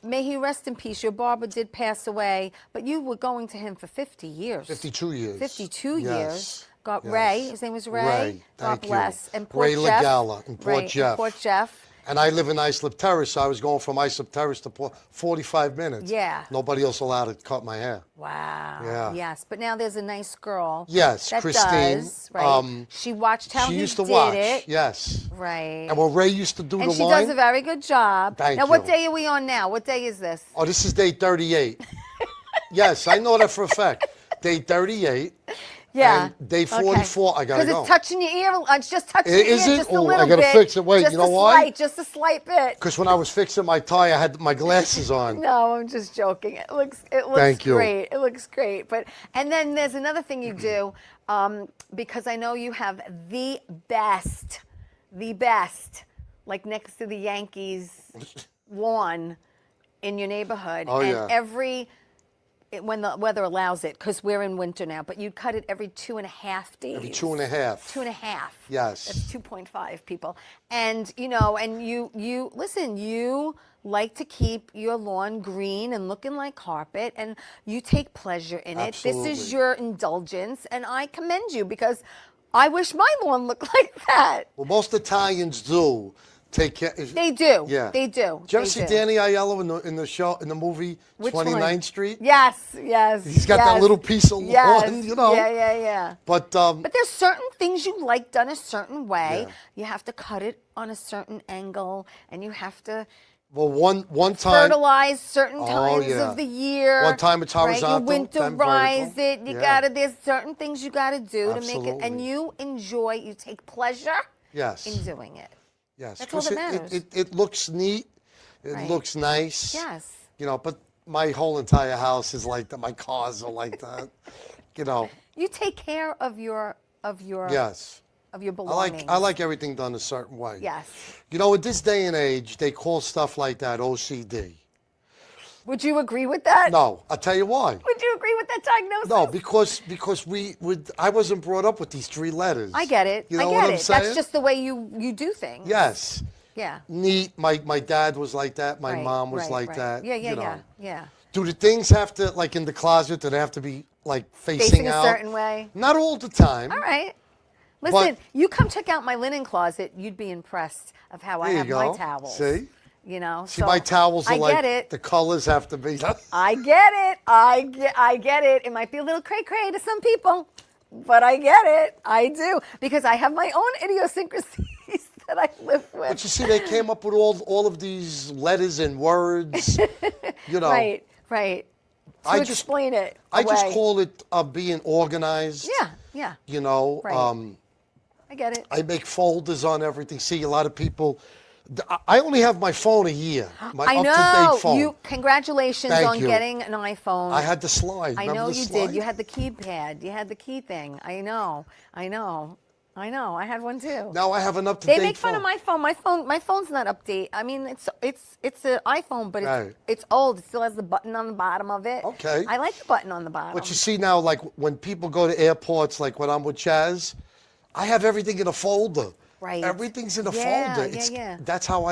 may he rest in peace. Your barber did pass away, but you were going to him for 50 years. 52 years. 52 Yes. years. Got Yes. Ray. His name was Ray. Ray. God Thank you. bless. And Port Ray Jeff. Legala in Port Jeff. Port Jeff. And I live in Islip Terrace, so I was going from Islip Terrace to 45 minutes. Yeah. Nobody else allowed to cut my hair. Wow. Yeah. Yes, but now there's a nice girl. Yes, that Christine. Does, right. She watched how She he used to did watch. it. Yes. Right. And when Ray used to do And the she line. does a very good job. Thank now, what you. day are we on now? What day is this? Oh, this is day 38. Yes, I know that for a fact. Day 38. Yeah. And day 44, I gotta go. Because it's touching your ear. It's just touching your Is ear it? just a Oh, little I gotta bit. fix it. Wait, just you know a why? Slight, just a slight bit. Because when I was fixing my tie, I had my glasses on. No, I'm just joking. It looks Thank you. great. It looks great. And then there's another thing you do, because I know you have the best, like next to the Yankees lawn in your neighborhood. Oh, and yeah. when the weather allows it, because we're in winter now, but you'd cut it every 2.5 days. Every 2.5. 2.5. Yes. That's 2.5 people. And, you know, and you listen, you like to keep your lawn green and looking like carpet, and you take pleasure in it. Absolutely. This is your indulgence, and I commend you, because I wish my lawn looked like that. Well, most Italians do take care. They do. Yeah. They do. Did you ever They see do. Danny Aiello in the show, in the movie Which 29th one? Street? Yes, yes. He's got that little piece of lawn, you know. Yeah. But But there's certain things you like done a certain way. Yeah. You have to cut it on a certain angle, and you have to well, one time, fertilize certain Oh, times yeah. of the year. One time it's horizontal, Right? You then winterize vertical. it. You Yeah. gotta. There's certain things you gotta do to make it, and Absolutely. you enjoy. You take pleasure yes, in doing it. yes, That's all that 'cause matters. it looks neat, it Right. looks nice. Yes. You know, but my whole entire house is like that. My cars are like that. You know. You take care of your Yes. of your I belongings. like everything done a certain way. Yes. You know, in this day and age, they call stuff like that OCD. Would you agree with that? No, I'll tell you why. Would you agree with that diagnosis? No, because I wasn't brought up with these three letters. I get it. You know I get what I'm it. saying? That's just the way you do things. Yes. Yeah. Neat. My dad was like that. My Right, mom was right, like right. that. Yeah, you know. yeah. Do the things have to, like in the closet, do they have to be like facing Facing out? a certain way. Not all the time. All right. Listen, But- you come check out my linen closet. You'd be impressed of how I There have you my go. towels. See? You know. See, so my towels are I like get it. the colors have to be. I get it. I get it. It might be a little cray-cray to some people, but I get it. I do, because I have my own idiosyncrasies that I live with. But you see, they came up with all of these letters and words. You know. Right. To explain it. I just away. call it being organized. Yeah. You know. Right. I get it. I make folders on everything. See, a lot of people. I only have my phone a year. My I know. up-to-date phone. You congratulations Thank on you. getting an iPhone. I had the slide. I Remember know the you slide? did. You had the keypad. You had the key thing. I know. I had one too. Now I have an up-to-date They phone. make fun of my phone. My phone's not update. I mean, it's an iPhone, but Right. it's old. It still has the button on the bottom of it. Okay. I like the button on the bottom. But you see now, like when people go to airports, like when I'm with Chazz, I have everything in a folder. Right. Everything's in a Yeah, folder. yeah. That's how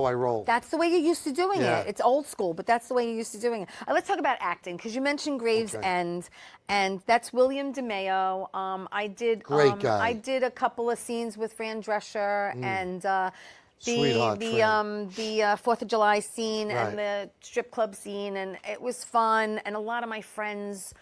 I roll. That's the way you're used to doing Yeah. it. It's old school, but that's the way you're used to doing it. Let's talk about acting, because you mentioned Gravesend, and that's William DeMeo. I did Great guy. I did a couple of scenes with Fran Drescher and Sweetheart, the Fran. 4th of July scene Right. and the strip club scene, and it was fun. And a lot of my friends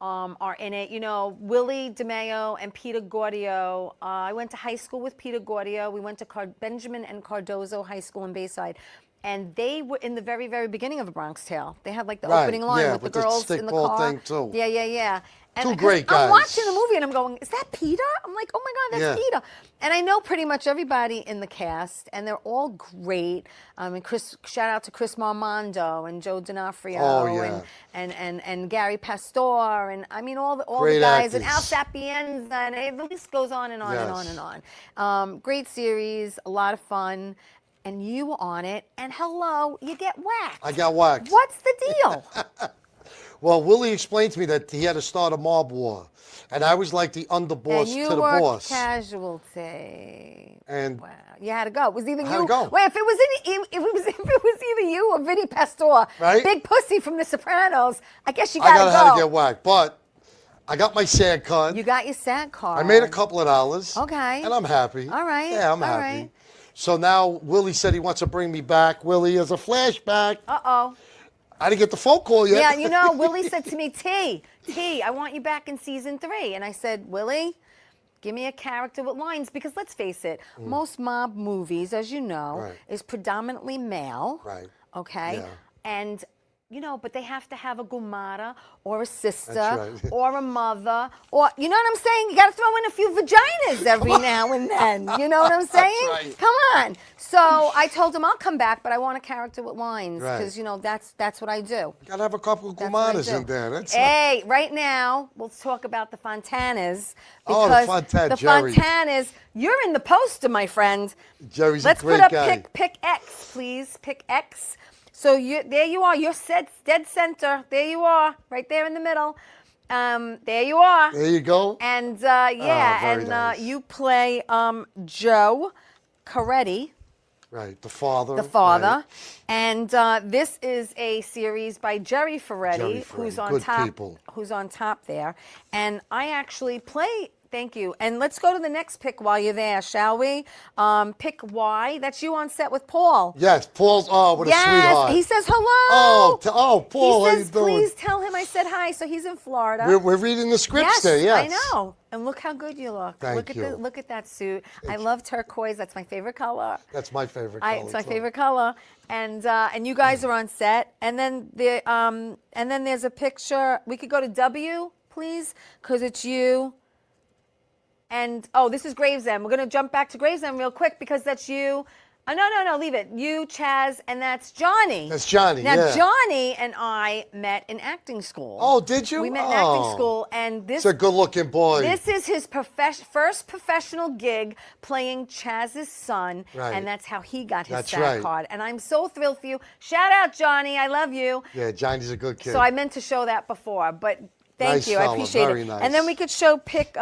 are in it. You know, Willie DeMeo and Peter Gaudio. I went to high school with Peter Gaudio. We went to Benjamin and Cardozo High School in Bayside. And they were in the very, very beginning of A Bronx Tale. They had like the Right, opening line yeah, with with the the girls in the stickball car. thing, too. Yeah. And Two great I'm guys. watching the movie and I'm going, is that Peter? I'm like, oh my God, that's Yeah. Peter. And I know pretty much everybody in the cast, and they're all great. And shout out to Chris Marmondo and Joe D'Onofrio Oh, yeah. and Gary Pastor, and I mean all the Great guys, and Al actors. Sapienza, and the list goes on and on and on Yes. and on. Great series, a lot of fun. And you were on it, and hello, you get whacked. I got whacked. What's the deal? Well, Willie explained to me that he had to start a mob war, and I was like the underboss And you to the were boss. casualty. And Wow, you had to go. It was either I had you. to go. Wait, if it was either you or Vinny Pastor, Right? Big Pussy from The Sopranos, I guess you I gotta got how to go. get whacked, but I got my SAG card. You got your SAG card. I made a couple of dollars. Okay. And I'm happy. All right, Yeah, I'm all happy. right. So now Willie said he wants to bring me back. Willie, as a flashback. Uh-oh. I didn't get the phone call yet. Yeah, you know, Willie said to me, T, I want you back in season 3. And I said, Willie, give me a character with lines, because let's face it, most mob movies, as you know, Right. is predominantly male. Right. Okay? Yeah. And, you know, but they have to have a gumara or a sister That's right. or a mother, or, you know what I'm saying? You got to throw in a few vaginas every now and then. You know what I'm saying? right. Come on. So I told him I'll come back, but I want a character with lines, Right. because, you know, that's what I do. Gotta have a couple of That's what I gumanas do. in there. That's Hey, right now, we'll talk about the Fontanas. Oh, the Because Fontana, Jerry. Fontanas, you're in the poster, my friend. Jerry's Let's a great put up guy. pick X, please. Pick X. So there you are. You're dead center. There you are, right there in the middle. There you are. There you go. And very and nice. you play Joe Coretti. Right, the father. The father. Right. And this is a series by Jerry Ferretti, who's on Good top. people. Who's on top there. And I actually play. Thank you. And let's go to the next pick while you're there, shall we? Pick Y. That's you on set with Paul. Yes, Paul's. Oh, what a Yes, sweetheart. he says hello. Paul, He how says, you doing? please tell him I said hi. So he's in Florida. We're reading the scripts there. Yes, I know. And look how good you look. Thank you. Look at that suit. I love turquoise. That's my favorite color. That's my favorite color. It's my too. favorite color. And you guys are on set. And then there's a picture. We could go to W, please, because it's you. And this is Gravesend. We're gonna jump back to Gravesend real quick because that's you. No, leave it. You, Chazz, and that's Johnny. That's Johnny. Now, yeah. Johnny and I met in acting school. Oh, did you? We met in acting school, and this. He's a good-looking boy. This is his first professional gig playing Chazz's son, Right. and that's how he got his That's SAG right. card. And I'm so thrilled for you. Shout out, Johnny. I love you. Yeah, Johnny's a good kid. So I meant to show that before, but thank Nice you. I fella, appreciate very it. nice. And then we could pick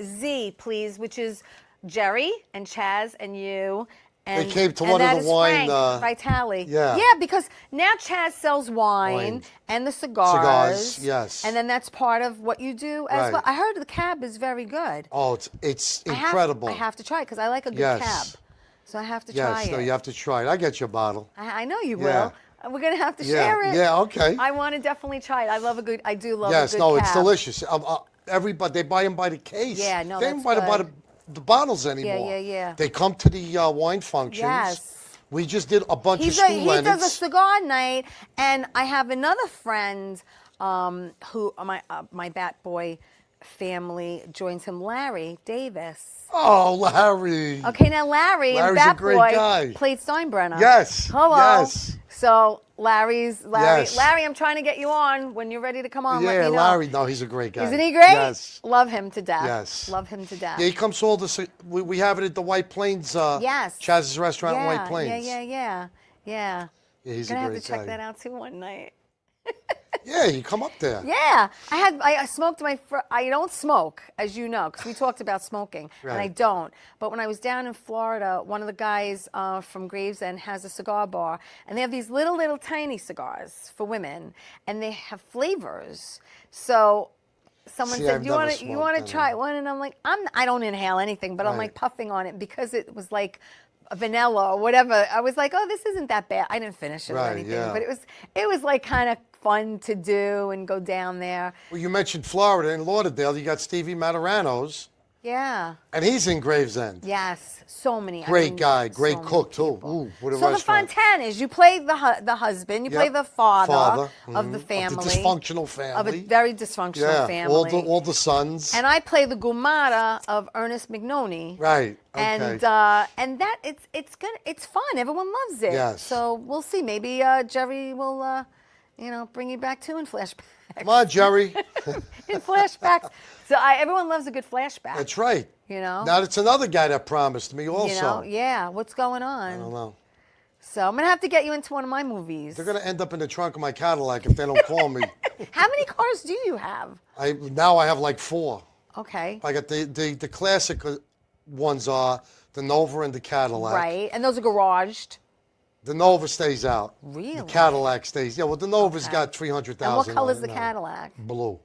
Z, please, which is Jerry and Chazz and you. And, came to and one of that the is wine, Frank Vitale. yeah. Yeah, because now Chazz sells wine and the Cigars, yes. And then that's part of what you do as Right. well. I heard the cab is very good. Oh, it's incredible. I have to try it because I like a good Yes. cab. So I have to try Yes, no, it. you have to try it. I get your bottle. I know you Yeah. will. We're going to have to Yeah, share it. yeah, okay. I want to definitely try it. I do love a good Yes, no, cab. it's delicious. Everybody, they buy them by the case. Yeah, no, they that's don't buy them by good. the bottles anymore. yeah. They come to the wine functions. Yes. We just did a bunch of He Stu does a Leonards. cigar night, and I have another friend who my Bat Boy family joins him, Larry Davis. Oh, Larry. Okay, now Larry and Larry's a Bat great Boy guy. played Steinbrenner. Yes, Hello. yes. So Larry, Yes. Larry, I'm trying to get you on when you're ready to come on. Let Yeah, me know. Larry, no, he's a great guy. Isn't he great? Yes. Love him to death. Yes. Love him to death. Yeah, he comes to all the. We have it at the White Plains. Yes. Chazz's restaurant in Yeah, White Plains. Yeah. Yeah, he's Gonna a have great to check guy. that out too one night. Yeah, you come up there. Yeah, I smoked I don't smoke, as you know, because we talked about smoking, and I Right. don't. But when I was down in Florida, one of the guys from Gravesend has a cigar bar, and they have these little tiny cigars for women, and they have flavors. So someone See, said, I've "You never want to smoked try any. one?" And I'm like, I don't inhale anything, but I'm Right. like puffing on it because it was like vanilla or whatever. I was like, oh, this isn't that bad. I didn't finish it or Right, anything, yeah. but it was like kind of fun to do and go down there. Well, you mentioned Florida and Lauderdale. You got Stevie Matarano's, Yeah. and he's in Gravesend. Yes. So many. Great guy, great so many cook too. people. Ooh, what a So restaurant. the Fontanas, you play the husband, you play Yep. the father, Father, of the mhm. family, Of the dysfunctional of family. a very dysfunctional yeah, family. all the sons. And I play the Gumara of Ernest Mignoni. Right. Okay. And that it's fun. Everyone loves it. Yes. So we'll see. Maybe Jerry will bring you back too in flashbacks. Come on, Jerry. In flashbacks. So everyone loves a good flashback. That's right. You know. Now it's another guy that promised me also. You know, yeah. What's going on? I don't know. So I'm gonna have to get you into one of my movies. They're gonna end up in the trunk of my Cadillac if they don't call me. How many cars do you have? Now I have like 4. Okay. I got the classic ones are the Nova and the Cadillac. Right, and those are garaged. The Nova stays out. Really? The Cadillac stays. Yeah, well, the Nova's Okay. got 300,000. And what color's on the it now. Cadillac? Blue,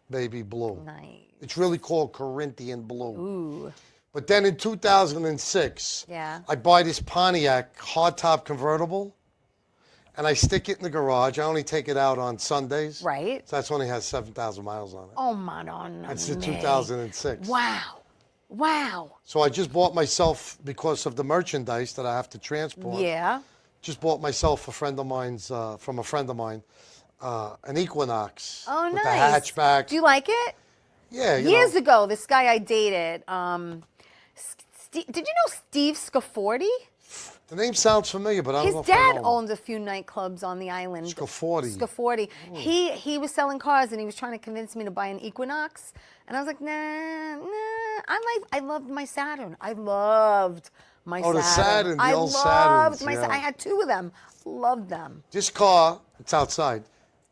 baby blue. Nice. It's really called Corinthian blue. Ooh. But then in 2006, Yeah. I buy this Pontiac hardtop convertible, and I stick it in the garage. I only take it out on Sundays. Right. So that's only has 7,000 miles on it. Oh, Madonna. That's the me. 2006. Wow. Wow. So I just bought myself, because of the merchandise that I have to transport. Yeah. Just bought myself from a friend of mine, an Equinox. Oh, with nice. the hatchback. Do you like it? Yeah. Years ago, this guy I dated, did you know Steve Scaforti? The name sounds familiar, but I don't His know if I dad know him. owned a few nightclubs on the island. Scaforti. Scaforti. He was selling cars and he was trying to convince me to buy an Equinox, and I was like, nah. I loved my Saturn. I loved my Saturn. The Saturn, the I old loved Saturns, my. yeah. I had 2 of them. Loved them. This car, it's outside.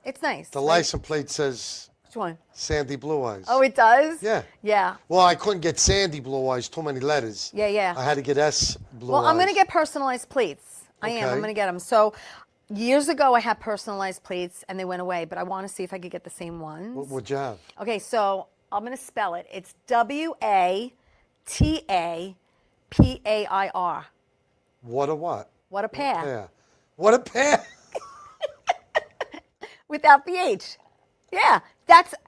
It's nice. The Like, license plate says Which one? Sandy Blue Eyes. Oh, it does. Yeah. Yeah. Well, I couldn't get Sandy Blue Eyes, too many letters. Yeah, yeah. I had to get S Blue Eyes. Well, I'm gonna get personalized plates. I am. I'm Okay. gonna get them. So, years ago, I had personalized plates, and they went away. But I want to see if I could get the same ones. What'd you have? Okay, so I'm gonna spell it. It's WATAPAIR. What a what? What a pair. Yeah. What a pair. Without the H. Yeah,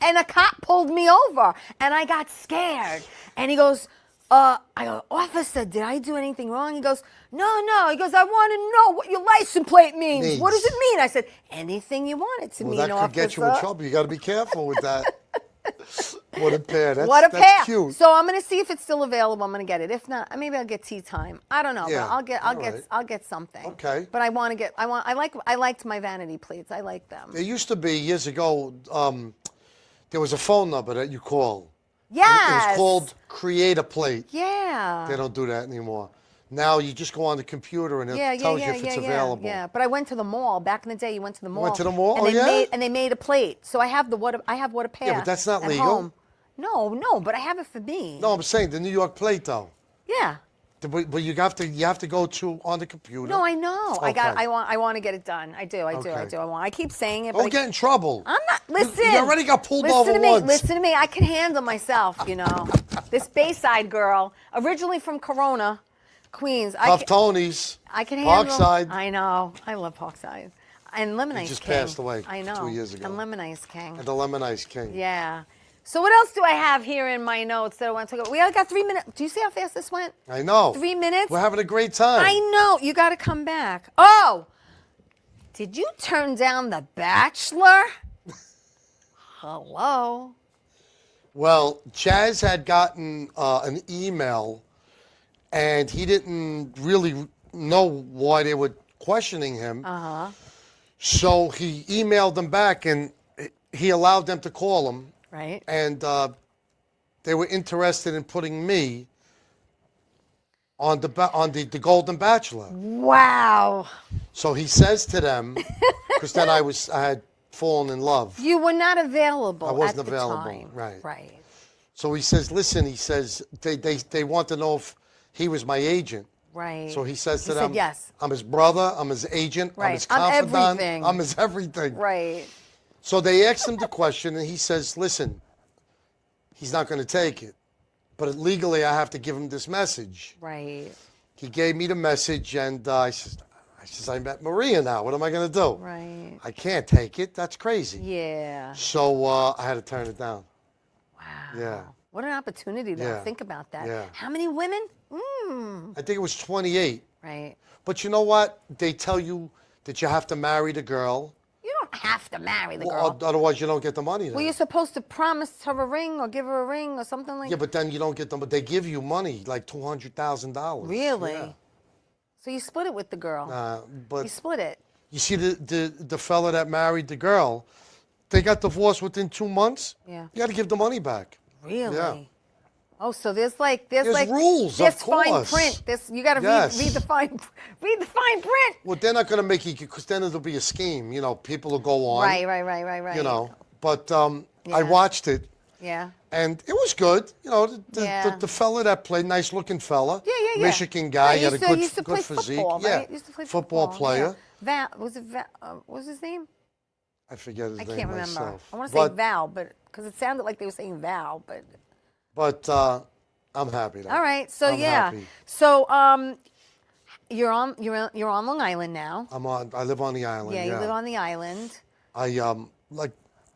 and a cop pulled me over, and I got scared. And he goes, I go, officer, did I do anything wrong? He goes, no. He goes, I want to know what your license plate means. What does it mean? I said, anything you want it to mean, That officer. could get you in trouble. You got to be careful with that. What a pair. What a that's pair. cute. So I'm gonna see if it's still available. I'm gonna get it. If not, maybe I'll get tea time. I don't know, Yeah, but I'll get something. Okay. But I liked my vanity plates. I like them. There used to be, years ago, there was a phone number that you call. Yes. It was called Create a Plate. Yeah. They don't do that anymore. Now you just go on the computer and it tells you if it's available. Yeah, but I went to the mall back in the day. You went to the mall. went to the mall? And Oh, they yeah? and they made a plate. So I have what a pair. Yeah, but that's not at legal. home. No, but I have it for me. No, I'm saying the New York plate, though. Yeah. But you have to go to on the computer. No, I know. Okay. I want to get it done. I do. Okay. I keep saying it. But Don't get in trouble. I'm not. Listen. You already got pulled listen over to me, once. Listen to me. I can handle myself. You know, this Bayside girl, originally from Corona, Queens. Tough Tony's. I can handle. Parkside. I know. I love Parkside. And Lemon Ice just King. passed away I know. 2 years ago. And Lemon Ice King. And the Lemon Ice King. Yeah. So what else do I have here in my notes that I want to talk about? We only got 3 minutes. Do you see how fast this went? I know. 3 minutes? We're having a great time. I know. You got to come back. Oh, did you turn down The Bachelor? Hello. Well, Chazz had gotten an email, and he didn't really know why they were questioning him. Uh-huh. So he emailed them back, and he allowed them to call him. Right. And they were interested in putting me on the Golden Bachelor. Wow. So he says to them, because then I had fallen in love. You were not available. I wasn't at the available, time. right. Right. So he says, listen, he says, they want to know if he was my agent. Right. So he says to He them, said yes. I'm his brother, I'm his agent, I'm Right. his I'm confidant, everything. I'm his everything. Right. So they asked him the question, and he says, listen, he's not going to take it. But legally, I have to give him this message. Right. He gave me the message, and I says, I met Maria now. What am I going to do? Right. I can't take it. That's crazy. Yeah. So I had to turn it down. Wow. Yeah. What an opportunity, though. Yeah. Think about that. Yeah. How many women? I think it was 28. Right. But you know what? They tell you that you have to marry the girl. You don't have to marry the girl. Otherwise, you don't get the money. Then. Well, you're supposed to promise her a ring or give her a ring or something like Yeah, but then you don't get them. But they give you money, like $200,000. Really? Yeah. So you split it with the girl. But You split it. you see, the fella that married the girl, they got divorced within 2 months. Yeah. You got to give the money back. Really? Yeah. Oh, so there's rules, there's of fine course. print. You got to Yes. read the fine print. Well, they're not going to make you, because then it'll be a scheme. You know, people will go on. Right. You know, but Yeah. I watched it, Yeah. and it was good. You know, Yeah. the fella that played, nice looking fella. Yeah. Michigan guy, Yeah, he had a used to good play physique. Football, Yeah, right? Used to play football player. Yeah. Val, was it Val? What was his name? I forget his I name can't remember. myself. I want to say Val, but because it sounded like they were saying Val, but. But I'm happy. Though. All right. So I'm happy. So you're on Long Island now. I live on the island. Yeah, you live on the island. I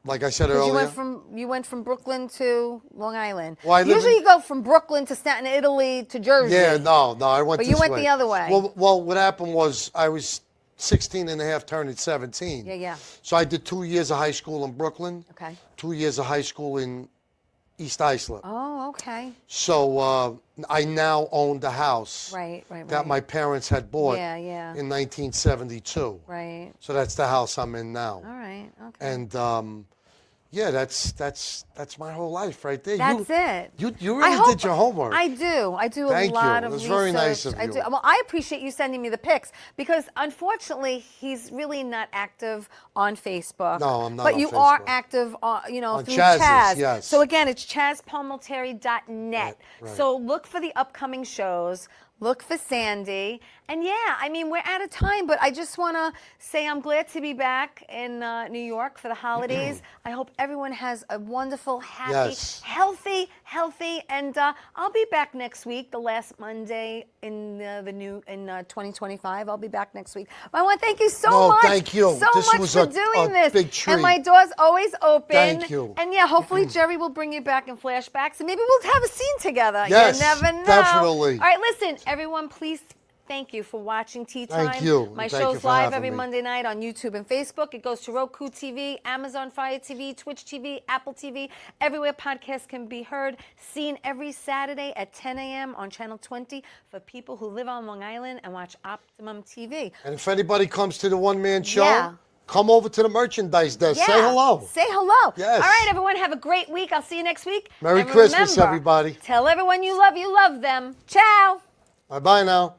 like I said 'Cause earlier. you went from Brooklyn to Long Island. Well, I live Usually in- you go from Brooklyn to Staten, Italy to Jersey. Yeah, no, I went. But this you went way. the other way. Well, what happened was I was 16 and a half, turning 17. Yeah. So I did 2 years of high school in Brooklyn. Okay. 2 years of high school in East Islip. Oh, okay. So I now own the house Right. that my parents had bought Yeah. in 1972. Right. So that's the house I'm in now. All right. Okay. And yeah, that's my whole life right there. That's it. You really did your homework. I do. I do Thank a lot you. of It was research. very nice of I you. do. Well, I appreciate you sending me the pics because unfortunately he's really not active on Facebook. No, I'm not But on you are Facebook. active, On through Chazz's, Chazz. yes. So again, it's chazzpalminteri.net. Right. So look for the upcoming shows. Look for Sandy. And yeah, I mean, we're out of time, but I just want to say I'm glad to be back in New York for the holidays. I hope everyone has a wonderful, happy, Yes. healthy, and I'll be back next week, the last Monday in 2025. I'll be back next week. I want to thank you so No, much. thank you. So This much was for a doing this. big treat. And my door's always open. Thank you. And yeah, hopefully Jerry will bring you back in flashbacks, and maybe we'll have a scene together. Yes, you never know. definitely. All right, listen, everyone, please. Thank you for watching Tea Time. Thank you. My Thank you show's for live having every me. Monday night on YouTube and Facebook. It goes to Roku TV, Amazon Fire TV, Twitch TV, Apple TV, everywhere podcasts can be heard. Seen every Saturday at 10 a.m. on Channel 20 for people who live on Long Island and watch Optimum TV. And if anybody comes to the one-man show, Yeah. come over to the merchandise desk. Yeah. Say hello. Say hello. Yes. All right, everyone, have a great week. I'll see you next week. Merry And Christmas, remember, everybody. Tell everyone you love them. Ciao. Bye-bye now.